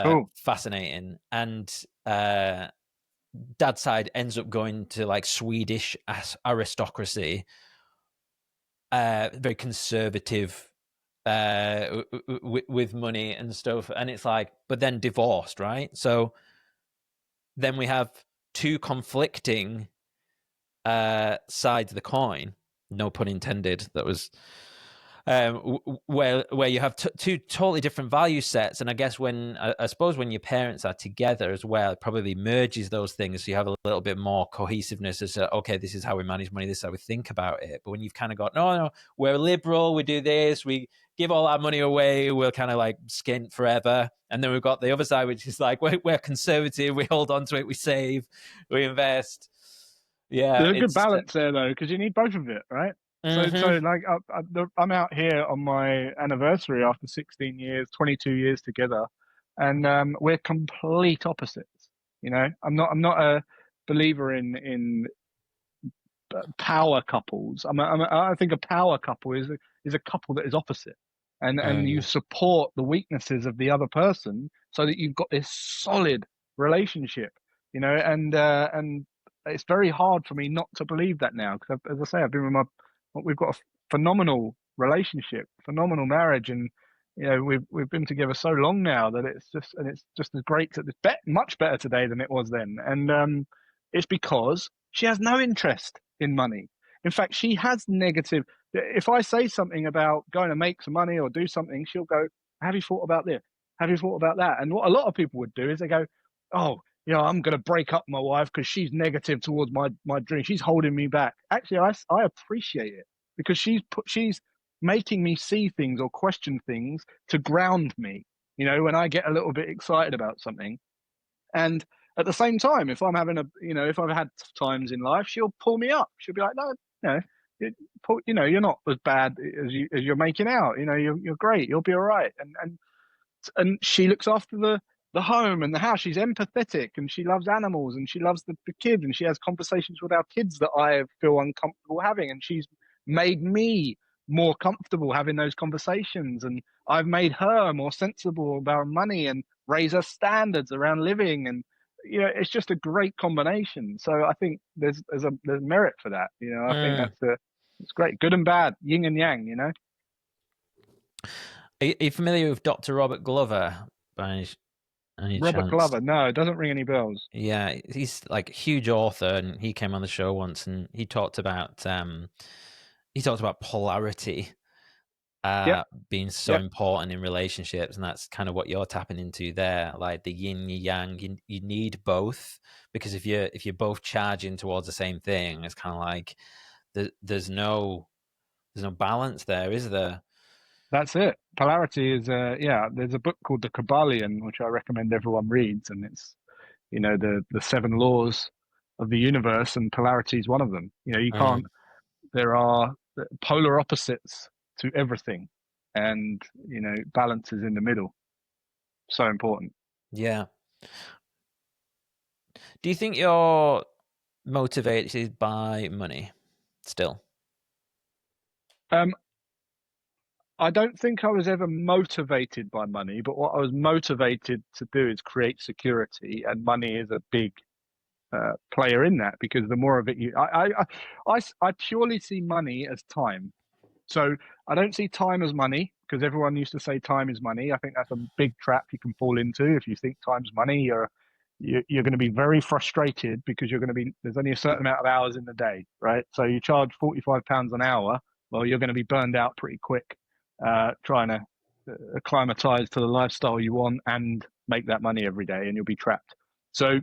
Cool. Fascinating. And dad's side ends up going to like Swedish aristocracy, very conservative, with money and stuff, and it's like, but then divorced, right? So then we have two conflicting sides of the coin, no pun intended. That was where you have two totally different value sets. And I guess I suppose when your parents are together as well, it probably merges those things. So you have a little bit more cohesiveness as to, okay, this is how we manage money, this is how we think about it. But when you've kind of got, no, we're liberal, we do this, we give all our money away, we'll kind of like skint forever. And then we've got the other side, which is like, we're conservative, we hold on to it, we save, we invest. Yeah, There's a good it's balance there though, because you need both of it, right? So mm-hmm. like I'm out here on my anniversary after 16 years, 22 years together, and we're complete opposites. You know, I'm not a believer in power couples. I think a power couple is a couple that is opposite, and you support the weaknesses of the other person so that you've got this solid relationship. You know, and it's very hard for me not to believe that now because, as I say, I've been with we've got a phenomenal relationship, phenomenal marriage, and you know we've been together so long now that it's just as great. It's much better today than it was then, and it's because she has no interest in money. In fact, she has negative. If I say something about going to make some money or do something, she'll go, "Have you thought about this? Have you thought about that?" And what a lot of people would do is they go, "Oh, you know, I'm going to break up my wife because she's negative towards my dream. She's holding me back." Actually, I appreciate it because she's making me see things or question things to ground me. You know, when I get a little bit excited about something, and at the same time, if I'm having if I've had times in life, she'll pull me up. She'll be like, "No, no, you're not as bad as you're making out. You know, you're great. You'll be all right." And she looks after the home and the house. She's empathetic and she loves animals and she loves the kids and she has conversations with our kids that I feel uncomfortable having. And she's made me more comfortable having those conversations. And I've made her more sensible about money and raise her standards around living. And you know, it's just a great combination. So I think there's merit for that. You know, I think it's great, good and bad, yin and yang. You know. Are you familiar with Dr. Robert Glover by any Robert chance? Glover, no, it doesn't ring any bells. Yeah, he's like a huge author, and he came on the show once, and he talked about polarity Yep, being so yep, important in relationships, and that's kind of what you're tapping into there, like the yin yang. You need both, because if you're both charging towards the same thing, it's kind of like there's no balance there, is there? that's it. Polarity is there's a book called The Kabbalion, which I recommend everyone reads, and it's the seven laws of the universe, and polarity is one of them. You know, you can't. There are polar opposites to everything, and you know, balance is in the middle. So important. Yeah. Do you think you're motivated by money still? Um, I don't think I was ever motivated by money, but what I was motivated to do is create security, and money is a big player in that because the more of it I purely see money as time. So I don't see time as money because everyone used to say time is money. I think that's a big trap you can fall into. If you think time's money, you're going to be very frustrated because there's only a certain amount of hours in the day, right? So you charge £45 an hour, well, you're going to be burned out pretty quick trying to acclimatize to the lifestyle you want and make that money every day, and you'll be trapped. So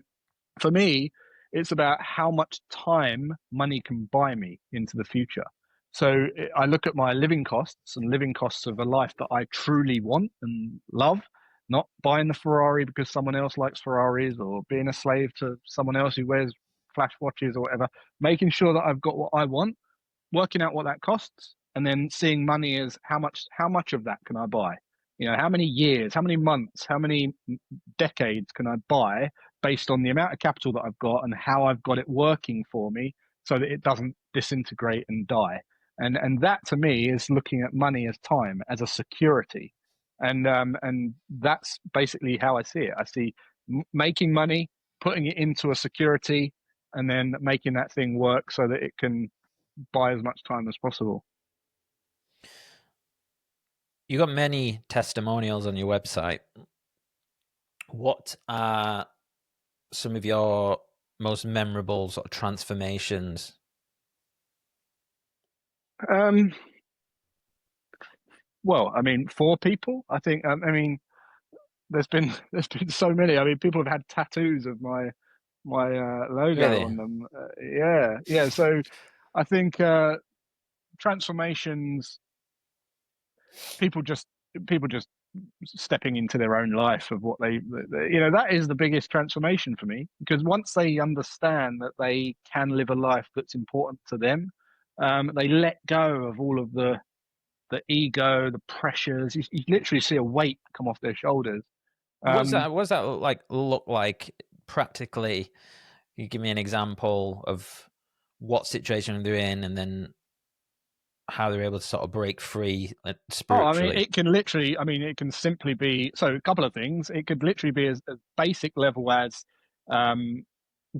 for me, it's about how much time money can buy me into the future. So I look at my living costs and living costs of a life that I truly want and love, not buying the Ferrari because someone else likes Ferraris or being a slave to someone else who wears flash watches or whatever, making sure that I've got what I want, working out what that costs, and then seeing money as how much of that can I buy? You know, how many years, how many months, how many decades can I buy based on the amount of capital that I've got and how I've got it working for me so that it doesn't disintegrate and die. And that to me is looking at money as time, as a security. And that's basically how I see it. I see making money, putting it into a security, and then making that thing work so that it can buy as much time as possible. You got many testimonials on your website. What are some of your most memorable sort of transformations? Um, Well, I mean, for people, I think. I mean, there's been so many. I mean, people have had tattoos of my logo Really? on them. Yeah, yeah. So I think transformations, people just people just stepping into their own life of what you know, that is the biggest transformation for me, because once they understand that they can live a life that's important to them, they let go of all of the ego, the pressures. You literally see a weight come off their shoulders. Um, What does that look like practically? Can you give me an example of what situation they're in, and then how they're able to sort of break free Oh, I mean, spiritually? it can literally, I mean, it can simply be, so a couple of things. It could literally be as basic level as um,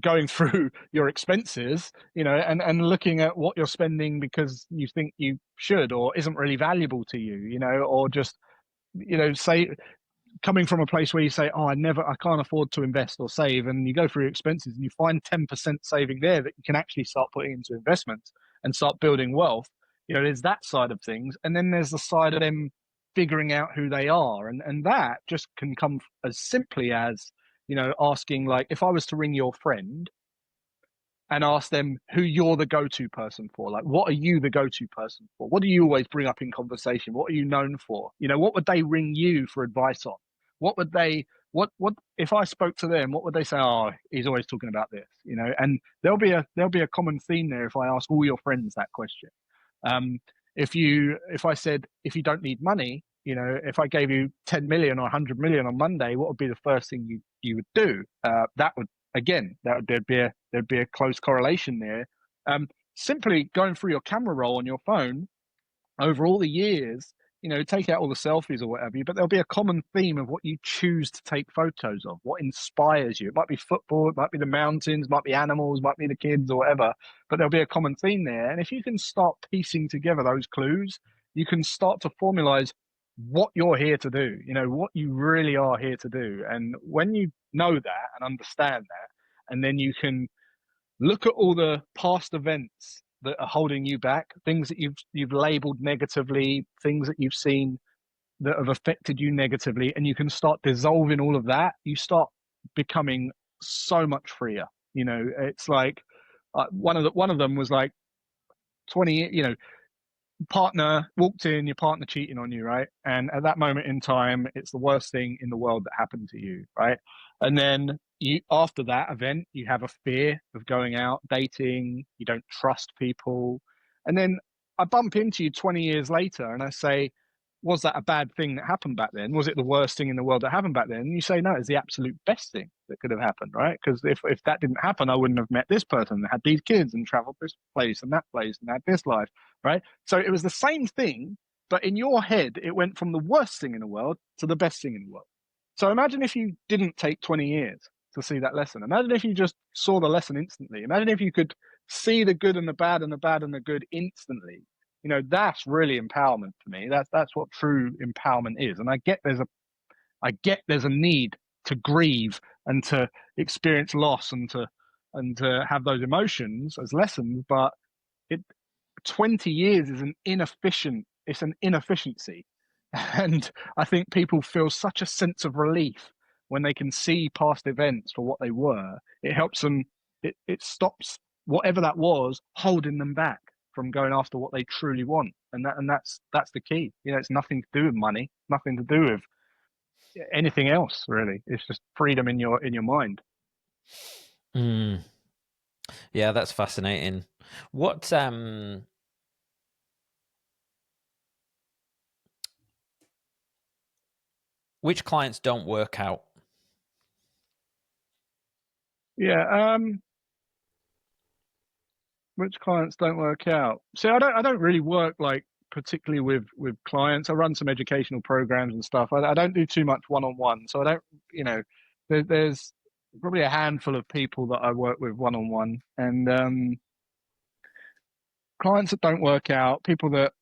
going through your expenses, you know, and looking at what you're spending because you think you should or isn't really valuable to you, you know, or just, you know, say, coming from a place where you say, "Oh, I can't afford to invest or save," and you go through your expenses and you find 10% saving there that you can actually start putting into investments and start building wealth. You know, there's that side of things, and then there's the side of them figuring out who they are, and that just can come as simply as, you know, asking, like, if I was to ring your friend and ask them who you're the go-to person for. Like, what are you the go-to person for? What do you always bring up in conversation? What are you known for? You know, what would they ring you for advice on? What would they, what, if I spoke to them, what would they say? Oh, he's always talking about this, you know, and there'll be a common theme there if I ask all your friends that question. Um, if I said, if you don't need money, you know, if I gave you 10 million or 100 million on Monday, what would be the first thing you would do? That would, again, there'd be a close correlation there. Simply going through your camera roll on your phone over all the years, you know, take out all the selfies or whatever, but there'll be a common theme of what you choose to take photos of, what inspires you. It might be football, it might be the mountains, might be animals, might be the kids or whatever, but there'll be a common theme there. And if you can start piecing together those clues, you can start to formalize what you're here to do, you know, what you really are here to do. And when you know that and understand that, and then you can look at all the past events that are holding you back, things that you've labeled negatively, things that you've seen that have affected you negatively, and you can start dissolving all of that. You start becoming so much freer. You know, it's like one of them was like 20, you know, partner walked in, your partner cheating on you, right? And at that moment in time, it's the worst thing in the world that happened to you, right? And then you, after that event, you have a fear of going out, dating, you don't trust people. And then I bump into you 20 years later and I say, was that a bad thing that happened back then? Was it the worst thing in the world that happened back then? And you say, no, it's the absolute best thing that could have happened, right? Because if that didn't happen, I wouldn't have met this person, had these kids, and traveled this place and that place and had this life, right? So it was the same thing, but in your head, it went from the worst thing in the world to the best thing in the world. So imagine if you didn't take 20 years to see that lesson. Imagine if you just saw the lesson instantly. Imagine if you could see the good and the bad and the bad and the good instantly. You know, that's really empowerment for me. That's what true empowerment is. And I get there's a need to grieve and to experience loss and to have those emotions as lessons, but it 20 years is an inefficiency. And I think people feel such a sense of relief when they can see past events for what they were. It helps them, it stops whatever that was holding them back from going after what they truly want. And that's the key. You know, it's nothing to do with money, nothing to do with anything else really. It's just freedom in your mind. Mm. Yeah, that's fascinating. What which clients don't work out? Yeah. Which clients don't work out? See, I don't really work like particularly with clients. I run some educational programs and stuff. I don't do too much one on one. So I don't, you know, there's probably a handful of people that I work with one on one, and clients that don't work out, people that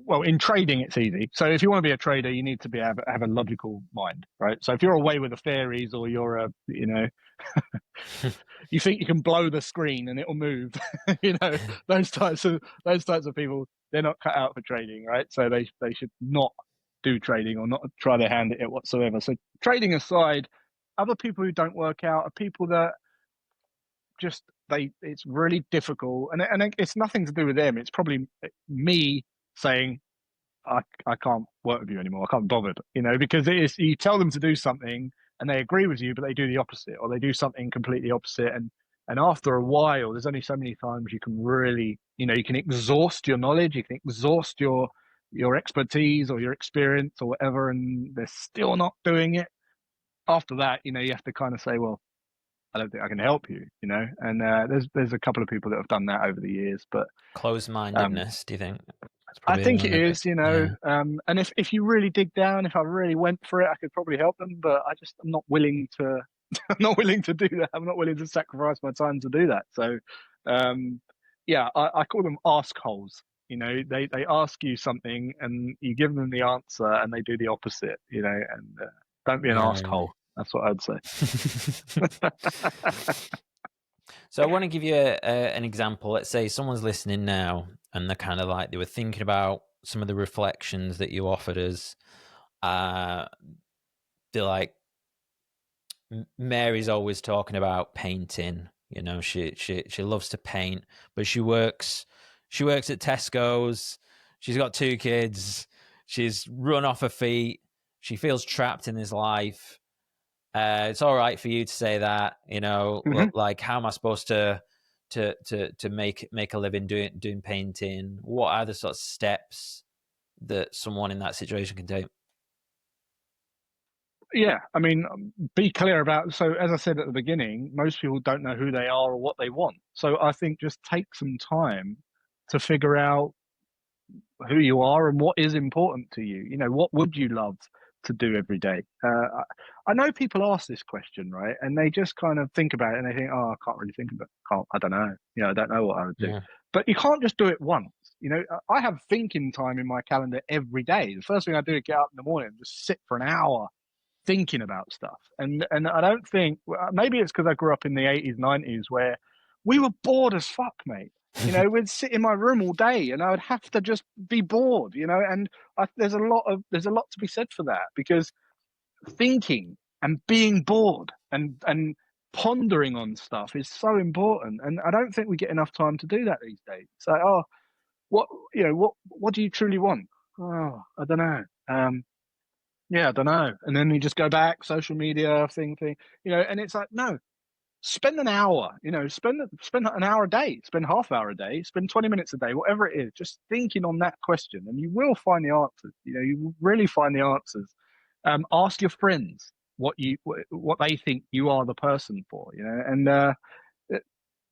well, in trading, it's easy. So if you want to be a trader, you need to have a logical mind, right? So if you're away with the fairies, or you're you think you can blow the screen and it'll move, those types of people, they're not cut out for trading, right? So they should not do trading, or not try their hand at it whatsoever. So trading aside, other people who don't work out are people that just it's really difficult, and it's nothing to do with them. It's probably me saying, I can't work with you anymore. I can't bother, because it is, you tell them to do something and they agree with you, but they do the opposite, or they do something completely opposite. And after a while, there's only so many times you can really, you can exhaust your knowledge, you can exhaust your expertise or your experience or whatever, and they're still not doing it. After that, you have to kind of say, well, I don't think I can help you, And there's a couple of people that have done that over the years, but Closed-mindedness, do you think? That's I probably think it one of it. is, Yeah. and if you really dig down, if I really went for it, I could probably help them, but I'm not willing to, I'm not willing to do that. I'm not willing to sacrifice my time to do that. So, yeah, I call them ask holes. They ask you something and you give them the answer and they do the opposite, and don't be an ask Yeah. hole. That's what I'd say. So I want to give you an example. Let's say someone's listening now and they're kind of like, they were thinking about some of the reflections that you offered us. They're like, Mary's always talking about painting. She loves to paint, but she works at Tesco's. She's got 2 kids. She's run off her feet. She feels trapped in this life. It's all right for you to say that, Mhm. like, how am I supposed to make a living doing painting? What are the sort of steps that someone in that situation can take? Yeah, I mean, be clear about. So, as I said at the beginning, most people don't know who they are or what they want. So, I think just take some time to figure out who you are and what is important to you. What would you love to do every day? I know people ask this question, right? And they just kind of think about it and they think, oh, I can't really think about it. I don't know. I don't know what I would do. Yeah. But you can't just do it once. I have thinking time in my calendar every day. The first thing I do is get up in the morning and just sit for an hour thinking about stuff. And I don't think, maybe it's because I grew up in the 80s, 90s where we were bored as fuck, mate. We'd sit in my room all day and I would have to just be bored, and there's a lot to be said for that, because thinking and being bored and pondering on stuff is so important. And I don't think we get enough time to do that these days. So, what do you truly want? Oh, I don't know. Yeah, I don't know. And then you just go back, social media, and it's like, no, spend an hour, spend an hour a day, spend half hour a day, spend 20 minutes a day, whatever it is, just thinking on that question, and you will find the answers. You will really find the answers. Ask your friends what they think you are the person for,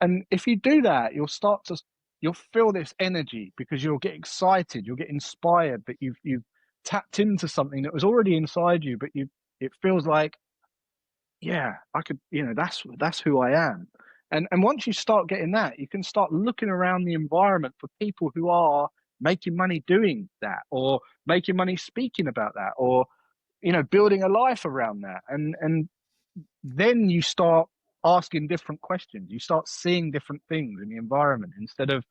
and if you do that, you'll feel this energy, because you'll get excited, you'll get inspired that you've tapped into something that was already inside you, but it feels like, yeah, I could, that's who I am. And once you start getting that, you can start looking around the environment for people who are making money doing that, or making money speaking about that, or building a life around that. And then you start asking different questions. You start seeing different things in the environment, instead of,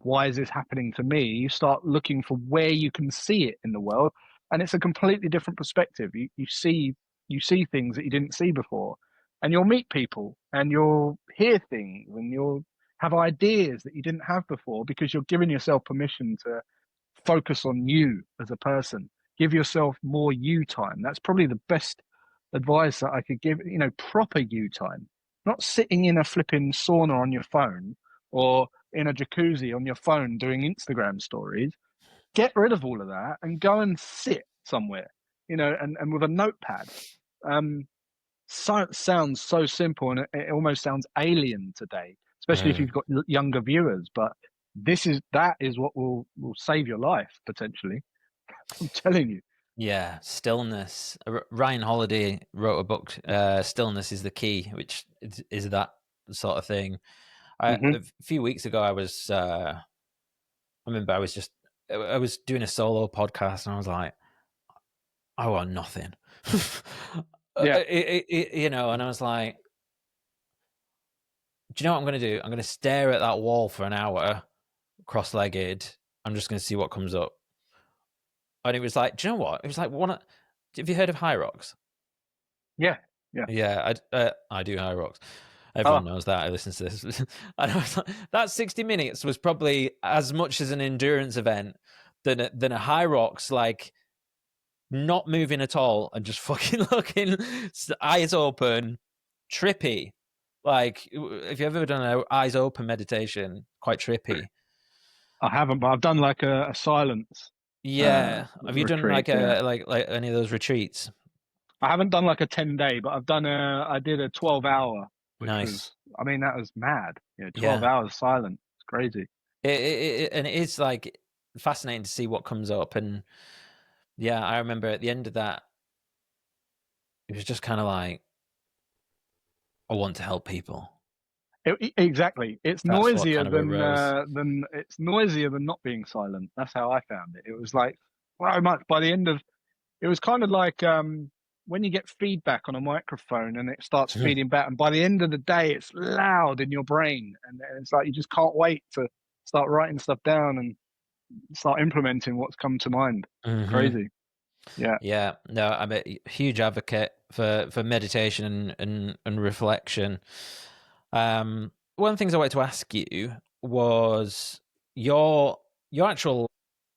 why is this happening to me? You start looking for where you can see it in the world, and it's a completely different perspective. You see things that you didn't see before, and you'll meet people and you'll hear things and you'll have ideas that you didn't have before, because you're giving yourself permission to focus on you as a person. Give yourself more you time. That's probably the best advice that I could give. Proper you time, not sitting in a flipping sauna on your phone, or in a jacuzzi on your phone doing Instagram stories. Get rid of all of that and go and sit somewhere, and with a notepad. Sounds so simple, and it almost sounds alien today, especially if Mm. you've got younger viewers. But that is what will save your life potentially. I'm telling you. Yeah, stillness. Ryan Holiday wrote a book, Stillness is the Key, which is that sort of thing. Hmm. A few weeks ago, I remember I was just I was doing a solo podcast, and I was like, I want nothing. Yeah. You know, and I was like, do you know what I'm going to do? I'm going to stare at that wall for an hour, cross-legged. I'm just going to see what comes up. And it was like, do you know what? It was like one. Have you heard of High Rocks? Yeah. Yeah. Yeah, I do High Rocks. Oh, Everyone knows that. I listen to this. And I was like, that 60 minutes was probably as much as an endurance event than a High Rocks, like not moving at all and just fucking looking, eyes open, trippy. Like, if you've ever done an eyes open meditation, quite trippy. I haven't, but I've done like a silence Yeah. Have you done retreat. like Yeah. a like any of those retreats? I haven't done like a 10-day, but I did a 12-hour, which Nice. was, I mean, that was mad. Yeah. 12 Yeah. hours silent. It's crazy. And it is like fascinating to see what comes up. And yeah, I remember at the end of that, it was just kind of like, I want to help people. Exactly. It's That's what noisier kind of arose. than it's noisier than not being silent. That's how I found it. It was like so much by the end of it was kind of like when you get feedback on a microphone and it starts feeding back, and by the end of the day, it's loud in your brain, and it's like you just can't wait to start writing stuff down and start implementing what's come to mind. It's Mm-hmm. crazy. Yeah. Yeah, no, I'm a huge advocate for meditation and reflection. One of the things I wanted to ask you was your actual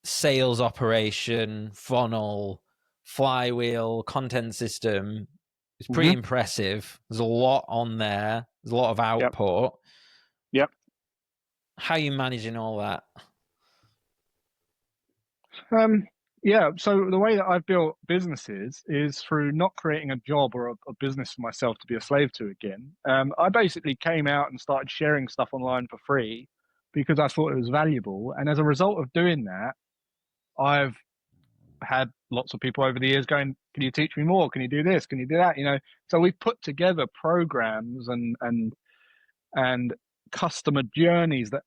sales operation, funnel, flywheel, content system is pretty Hmm. impressive. There's a lot on there. There's a lot of Yep. output. Yep. How are you managing all that? Um, yeah, so the way that I've built businesses is through not creating a job or a business for myself to be a slave to again. I basically came out and started sharing stuff online for free because I thought it was valuable. And as a result of doing that, I've had lots of people over the years going, "Can you teach me more? Can you do this? Can you do that?" You know, so we've put together programs and customer journeys that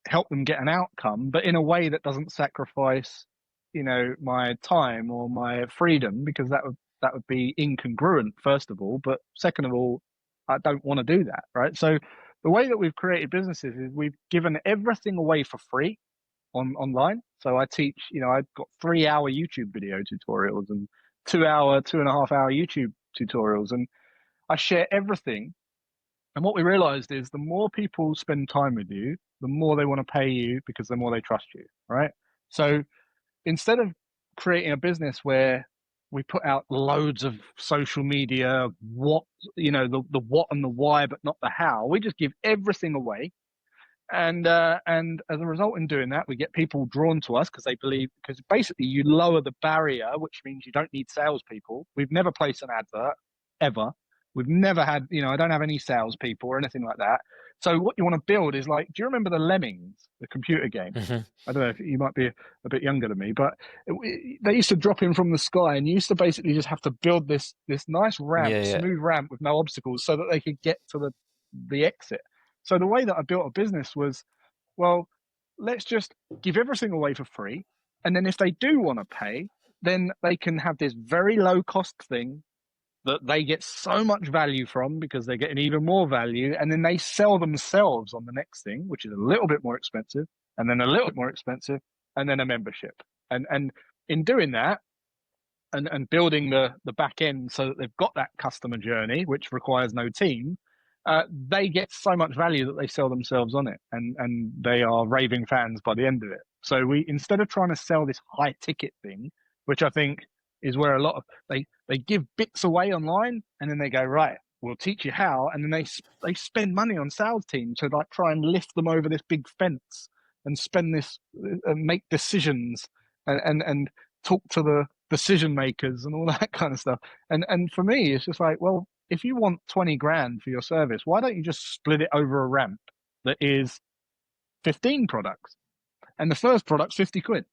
help them get an outcome, but in a way that doesn't sacrifice, you know, my time or my freedom, because that would be incongruent, first of all. But second of all, I don't want to do that, right? So the way that we've created businesses is we've given everything away for free online. So I teach, you know, I've got 3 hour YouTube video tutorials and 2 hour, 2.5 hour YouTube tutorials, and I share everything. And what we realized is the more people spend time with you, the more they want to pay you because the more they trust you, right? So instead of creating a business where we put out loads of social media, what, you know, the what and the why, but not the how, we just give everything away. And as a result in doing that, we get people drawn to us because they believe, because basically you lower the barrier, which means you don't need salespeople. We've never placed an advert ever. We've never had, you know, I don't have any salespeople or anything like that. So what you want to build is like, do you remember the Lemmings, the computer game? Mm-hmm. I don't know if you might be a bit younger than me, but they used to drop in from the sky, and you used to basically just have to build this nice ramp, Yeah, yeah. smooth ramp with no obstacles, so that they could get to the exit. So the way that I built a business was, well, let's just give everything away for free, and then if they do want to pay, then they can have this very low cost thing that they get so much value from because they're getting even more value, and then they sell themselves on the next thing, which is a little bit more expensive, and then a little bit more expensive, and then a membership. And in doing that, and building the back end so that they've got that customer journey, which requires no team, they get so much value that they sell themselves on it, and they are raving fans by the end of it. So we, instead of trying to sell this high ticket thing, which I think is where a lot of they give bits away online, and then they go, right, we'll teach you how, and then they spend money on sales teams to like try and lift them over this big fence and spend this and make decisions and talk to the decision makers and all that kind of stuff. And for me, it's just like, well, if you want 20 grand for your service, why don't you just split it over a ramp that is 15 products? And the first product's 50 quid.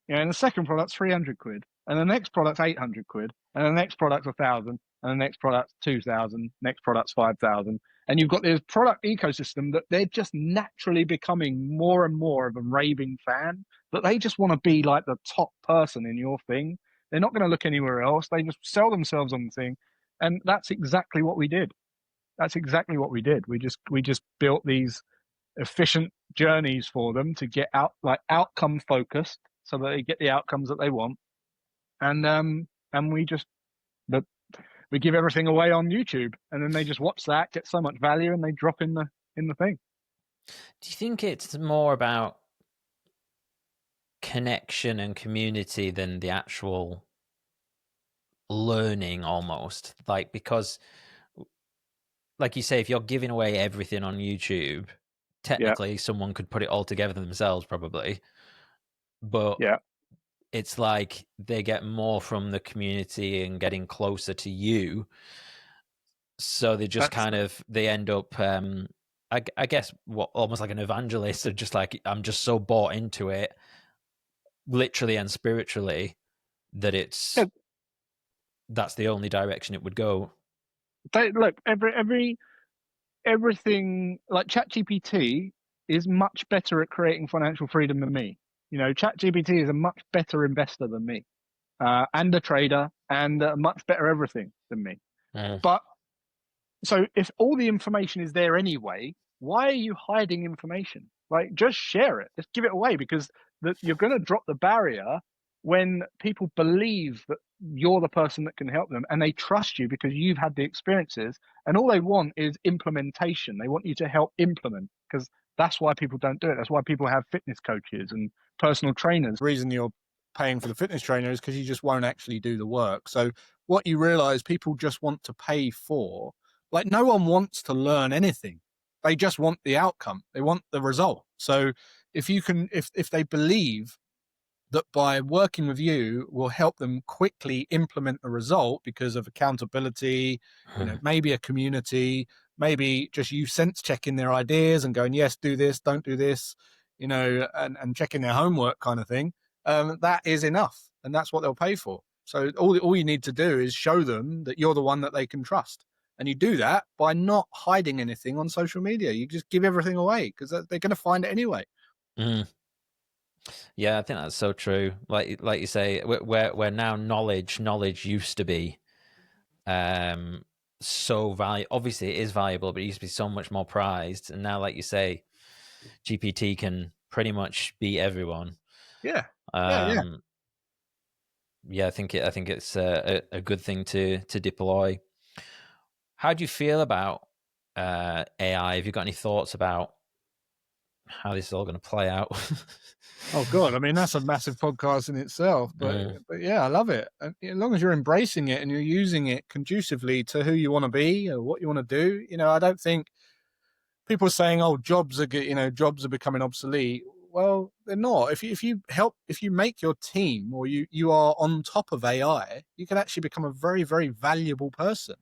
You know, and the second product's 300 quid. And the next product's 800 quid. and the next product's 1,000, and the next product's 2,000, next product's 5,000. And you've got this product ecosystem that they're just naturally becoming more and more of a raving fan, that they just want to be like the top person in your thing. They're not going to look anywhere else. They just sell themselves on the thing. And that's exactly what we did. That's exactly what we did. We just built these efficient journeys for them to get out, like outcome focused, so that they get the outcomes that they want. And we just the we give everything away on YouTube, and then they just watch that, get so much value, and they drop in the thing. Do you think it's more about connection and community than the actual learning almost? Like, because like you say, if you're giving away everything on YouTube, Yeah, technically someone could put it all together themselves probably, but yeah. it's like they get more from the community and getting closer to you. So they just That's kind of, they end up, I guess, what, almost like an evangelist, or just like, I'm just so bought into it, literally and spiritually, that yeah, that's the only direction it would go. look, everything like ChatGPT is much better at creating financial freedom than me. You know, ChatGPT is a much better investor than me, and a trader, and much better everything than me. Mm. But so if all the information is there anyway, why are you hiding information? Like, just share it, just give it away, because you're going to drop the barrier when people believe that you're the person that can help them, and they trust you because you've had the experiences, and all they want is implementation. They want you to help implement, because that's why people don't do it. That's why people have fitness coaches and personal trainers. The reason you're paying for the fitness trainer is because you just won't actually do the work. So what you realize, people just want to pay for, like, no one wants to learn anything. They just want the outcome. They want the result. So if you can, if they believe that by working with you will help them quickly implement a result because of accountability, maybe a community, maybe just you sense checking their ideas and going, yes, do this, don't do this, and checking their homework kind of thing, that is enough. And that's what they'll pay for. So all you need to do is show them that you're the one that they can trust. And you do that by not hiding anything on social media. You just give everything away because they're going to find it anyway. Mm. Yeah, I think that's so true. Like you say, where now knowledge used to be so valuable. Obviously, it is valuable, but it used to be so much more prized. And now, like you say, GPT can pretty much beat everyone. Yeah. Yeah, I think it's a good thing to deploy. How do you feel about AI? Have you got any thoughts about how this is all going to play out? Oh God, I mean, that's a massive podcast in itself, but yeah, I love it. And as long as you're embracing it and you're using it conducively to who you want to be or what you want to do, I don't think people are saying, "Oh, jobs are becoming obsolete." Well, they're not. If you make your team, or you are on top of AI, you can actually become a very, very valuable person.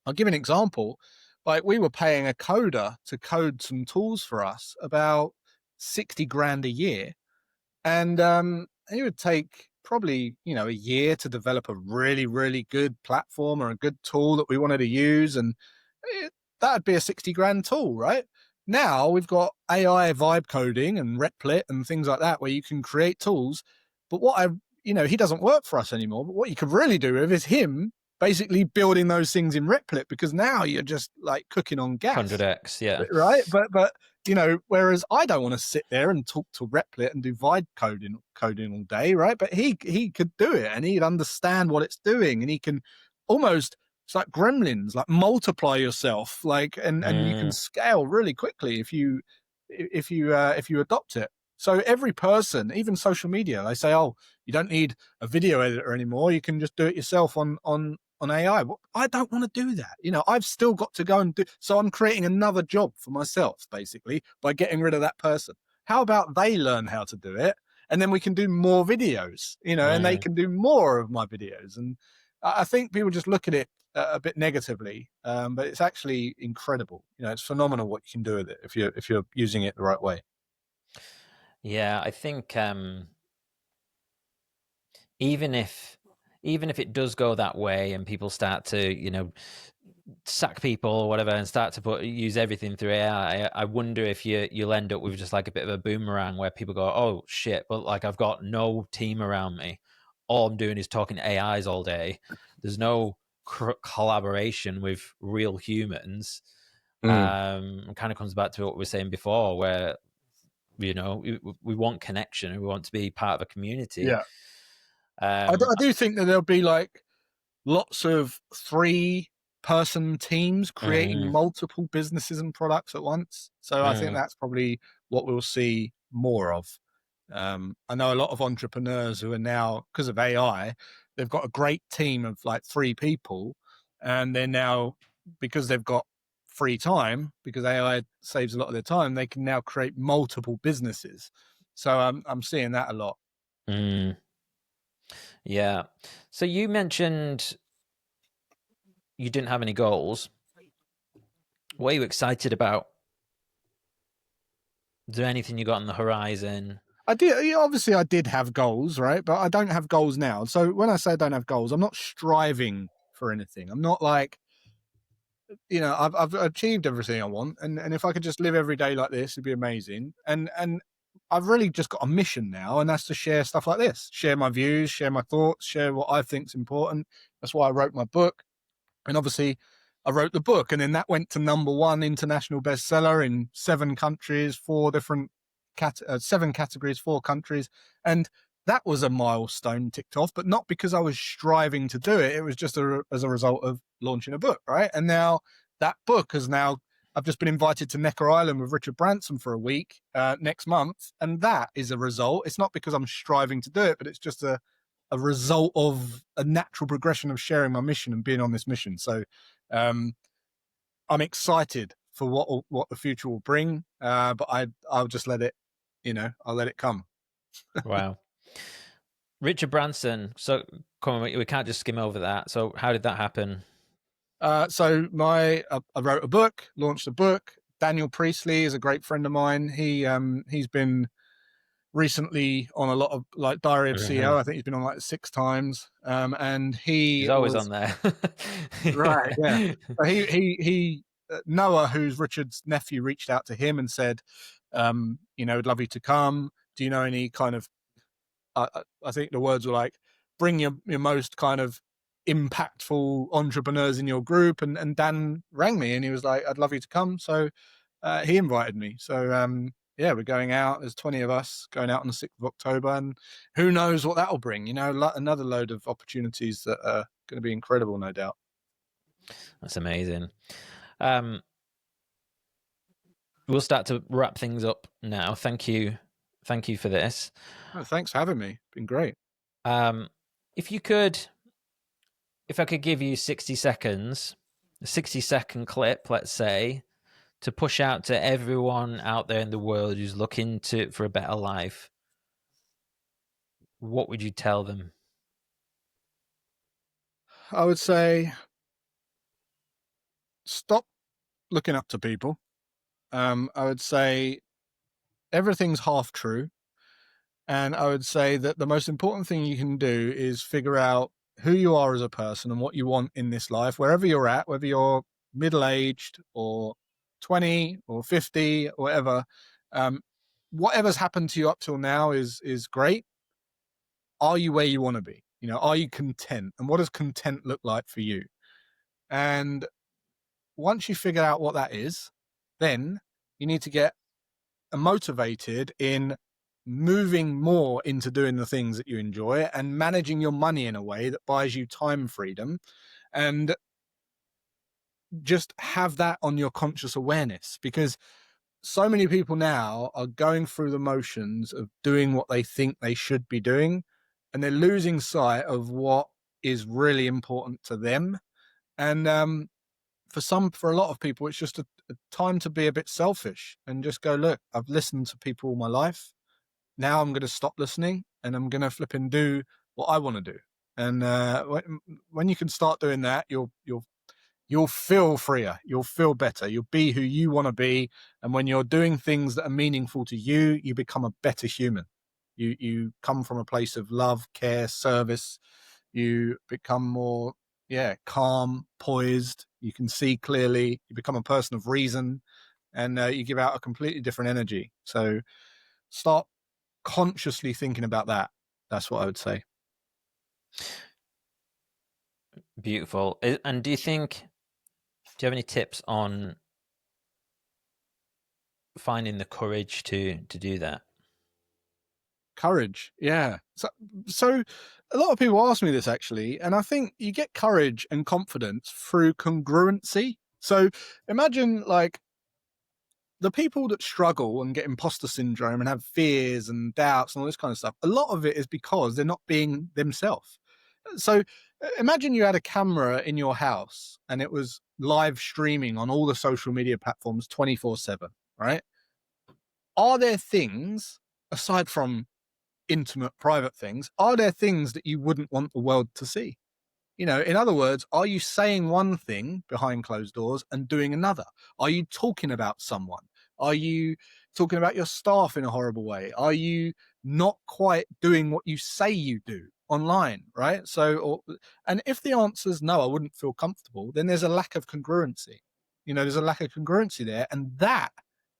I'll give an example. Like, we were paying a coder to code some tools for us, about 60 grand a year. And it would take probably, a year to develop a really, really good platform or a good tool that we wanted to use. And that'd be a 60 grand tool, right? Now we've got AI vibe coding and Replit and things like that, where you can create tools. But he doesn't work for us anymore. But what you could really do with is him basically building those things in Replit, because now you're just like cooking on gas. 100x, yeah. Right. But whereas I don't want to sit there and talk to Replit and do vibe coding all day, right? But he could do it, and he'd understand what it's doing, and he can almost, it's like gremlins, like multiply yourself, like, and you can scale really quickly if you adopt it. So every person, even social media, they say, oh, you don't need a video editor anymore. You can just do it yourself on AI. Well, I don't want to do that. I've still got to go and do. So I'm creating another job for myself, basically, by getting rid of that person. How about they learn how to do it, and then we can do more videos, and they can do more of my videos. And I think people just look at it a bit negatively, but it's actually incredible. It's phenomenal what you can do with it if you're using it the right way. Yeah, I think even if even if it does go that way and people start to, you know, sack people or whatever and start to use everything through AI, I wonder if you'll end up with just like a bit of a boomerang where people go, oh shit, but like I've got no team around me. All I'm doing is talking to AIs all day. There's no collaboration with real humans. It kind of comes back to what we were saying before, where, you know, we want connection. We want to be part of a community. Yeah. I do think that there'll be like lots of 3-person teams creating multiple businesses and products at once. So I think that's probably what we'll see more of. I know a lot of entrepreneurs who are now, because of AI, they've got a great team of like 3 people, and they're now, because they've got free time, because AI saves a lot of their time, they can now create multiple businesses. So I'm seeing that a lot. Yeah. So you mentioned you didn't have any goals. What are you excited about? Is there anything you got on the horizon? I did. Obviously, I did have goals, right? But I don't have goals now. So when I say I don't have goals, I'm not striving for anything. I'm not like, you know, I've achieved everything I want, and if I could just live every day like this, it'd be amazing. And I've really just got a mission now, and that's to share stuff like this, share my views, share my thoughts, share what I think's important. That's why I wrote my book. And obviously, I wrote the book, and then that went to #1 international bestseller in 7 countries, 4 different 7 categories, 4 countries. And that was a milestone ticked off, but not because I was striving to do it. It was just as a result of launching a book, right? And now that book has I've just been invited to Necker Island with Richard Branson for a week next month. And that is a result. It's not because I'm striving to do it, but it's just a result of a natural progression of sharing my mission and being on this mission. So I'm excited for what the future will bring, but I'll just let it, I'll let it come. Wow. Richard Branson. So come on, we can't just skim over that. So how did that happen? So I wrote a book, launched a book. Daniel Priestley is a great friend of mine. He's been recently on a lot of like Diary of CEO. I think he's been on like 6 times. And he's always on there. Right. Yeah. So he Noah, who's Richard's nephew, reached out to him and said, I'd love you to come. Do you know any kind of, I think the words were like, bring your most kind of impactful entrepreneurs in your group. And Dan rang me and he was like, I'd love you to come. So he invited me. So yeah, we're going out. There's 20 of us going out on the 6th of October, and who knows what that'll bring, another load of opportunities that are going to be incredible, no doubt. That's amazing. We'll start to wrap things up now. Thank you for this. Oh, thanks for having me. Been great. If I could give you 60 seconds, a 60-second clip, let's say, to push out to everyone out there in the world who's looking for a better life, what would you tell them? I would say stop looking up to people. I would say everything's half true. And I would say that the most important thing you can do is figure out who you are as a person and what you want in this life, wherever you're at, whether you're middle-aged or 20 or 50 or whatever. Whatever's happened to you up till now is great. Are you where you want to be? Are you content? And what does content look like for you? And once you figure out what that is, then you need to get motivated in moving more into doing the things that you enjoy and managing your money in a way that buys you time freedom, and just have that on your conscious awareness, because so many people now are going through the motions of doing what they think they should be doing, and they're losing sight of what is really important to them. And for a lot of people, it's just a time to be a bit selfish and just go, look, I've listened to people all my life. Now I'm going to stop listening and I'm going to flip and do what I want to do. And when you can start doing that, you'll feel freer. You'll feel better. You'll be who you want to be. And when you're doing things that are meaningful to you, you become a better human. You come from a place of love, care, service. You become more, calm, poised. You can see clearly. You become a person of reason, and you give out a completely different energy. So start consciously thinking about that. That's what I would say. Beautiful. And do you have any tips on finding the courage to do that? Courage, yeah. So a lot of people ask me this, actually, and I think you get courage and confidence through congruency. So imagine, like, the people that struggle and get imposter syndrome and have fears and doubts and all this kind of stuff, a lot of it is because they're not being themselves. So imagine you had a camera in your house and it was live streaming on all the social media platforms 24/7, right? Are there things, aside from intimate, private things, are there things that you wouldn't want the world to see? In other words, are you saying one thing behind closed doors and doing another? Are you talking about someone? Are you talking about your staff in a horrible way? Are you not quite doing what you say you do online, right? And if the answer is no, I wouldn't feel comfortable, then there's a lack of congruency. There's a lack of congruency there. And that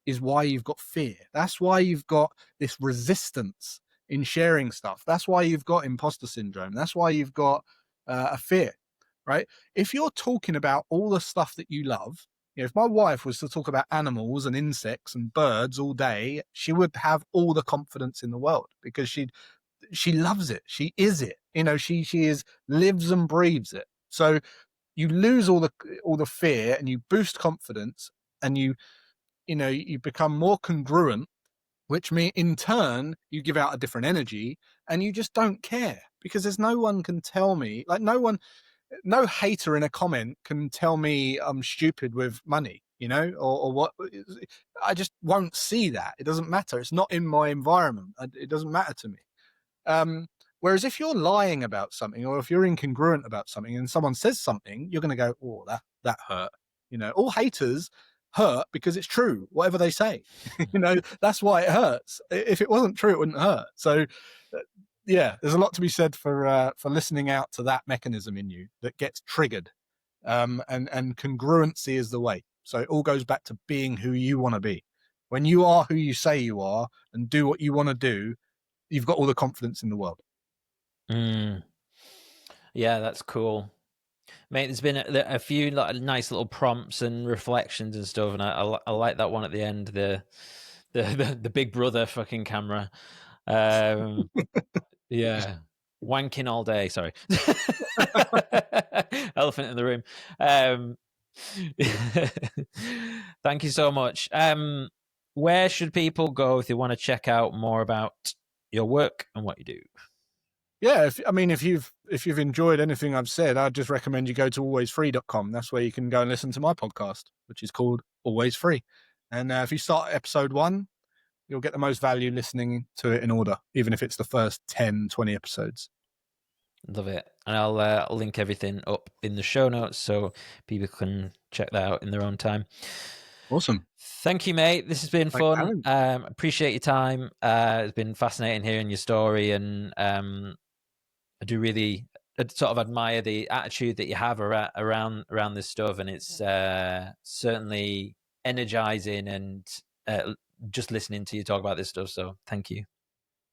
is why you've got fear. That's why you've got this resistance in sharing stuff. That's why you've got imposter syndrome. That's why you've got a fear, right? If you're talking about all the stuff that you love, if my wife was to talk about animals and insects and birds all day, she would have all the confidence in the world because she loves it. She is it. She lives and breathes it. So you lose all the fear and you boost confidence, and you become more congruent, which means in turn you give out a different energy, and you just don't care because there's no one can tell me, like, no hater in a comment can tell me I'm stupid with money, or what. I just won't see that. It doesn't matter. It's not in my environment. It doesn't matter to me. Whereas if you're lying about something, or if you're incongruent about something and someone says something, you're going to go, oh, that hurt. All haters hurt because it's true, whatever they say. That's why it hurts. If it wasn't true, it wouldn't hurt. So there's a lot to be said for listening out to that mechanism in you that gets triggered, and congruency is the way. So it all goes back to being who you want to be. When you are who you say you are and do what you want to do, you've got all the confidence in the world. Yeah, that's cool, mate. There's been a few nice little prompts and reflections and stuff, and I like that one at the end, the big brother fucking camera. Yeah, wanking all day. Sorry, elephant in the room. Thank you so much. Where should people go if they want to check out more about your work and what you do? Yeah, if you've enjoyed anything I've said, I'd just recommend you go to alwaysfree.com. That's where you can go and listen to my podcast, which is called Always Free. And if you start episode 1, you'll get the most value listening to it in order, even if it's the first 10, 20 episodes. Love it. And I'll link everything up in the show notes so people can check that out in their own time. Awesome. Thank you, mate. This has been fun. Appreciate your time. It's been fascinating hearing your story, and I do really sort of admire the attitude that you have around this stuff, and it's certainly energizing, and just listening to you talk about this stuff. So thank you.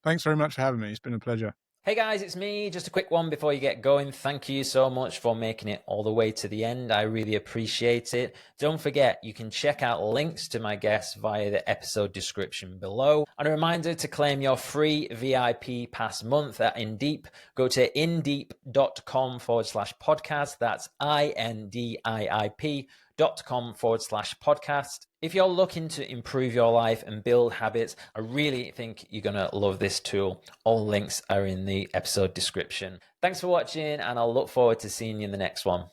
Thanks very much for having me. It's been a pleasure. Hey guys, it's me. Just a quick one before you get going. Thank you so much for making it all the way to the end. I really appreciate it. Don't forget, you can check out links to my guests via the episode description below. And a reminder to claim your free VIP pass month at Indiip. Go to indiip.com/podcast. That's indiip.com/podcast. If you're looking to improve your life and build habits, I really think you're going to love this tool. All links are in the episode description. Thanks for watching, and I'll look forward to seeing you in the next one.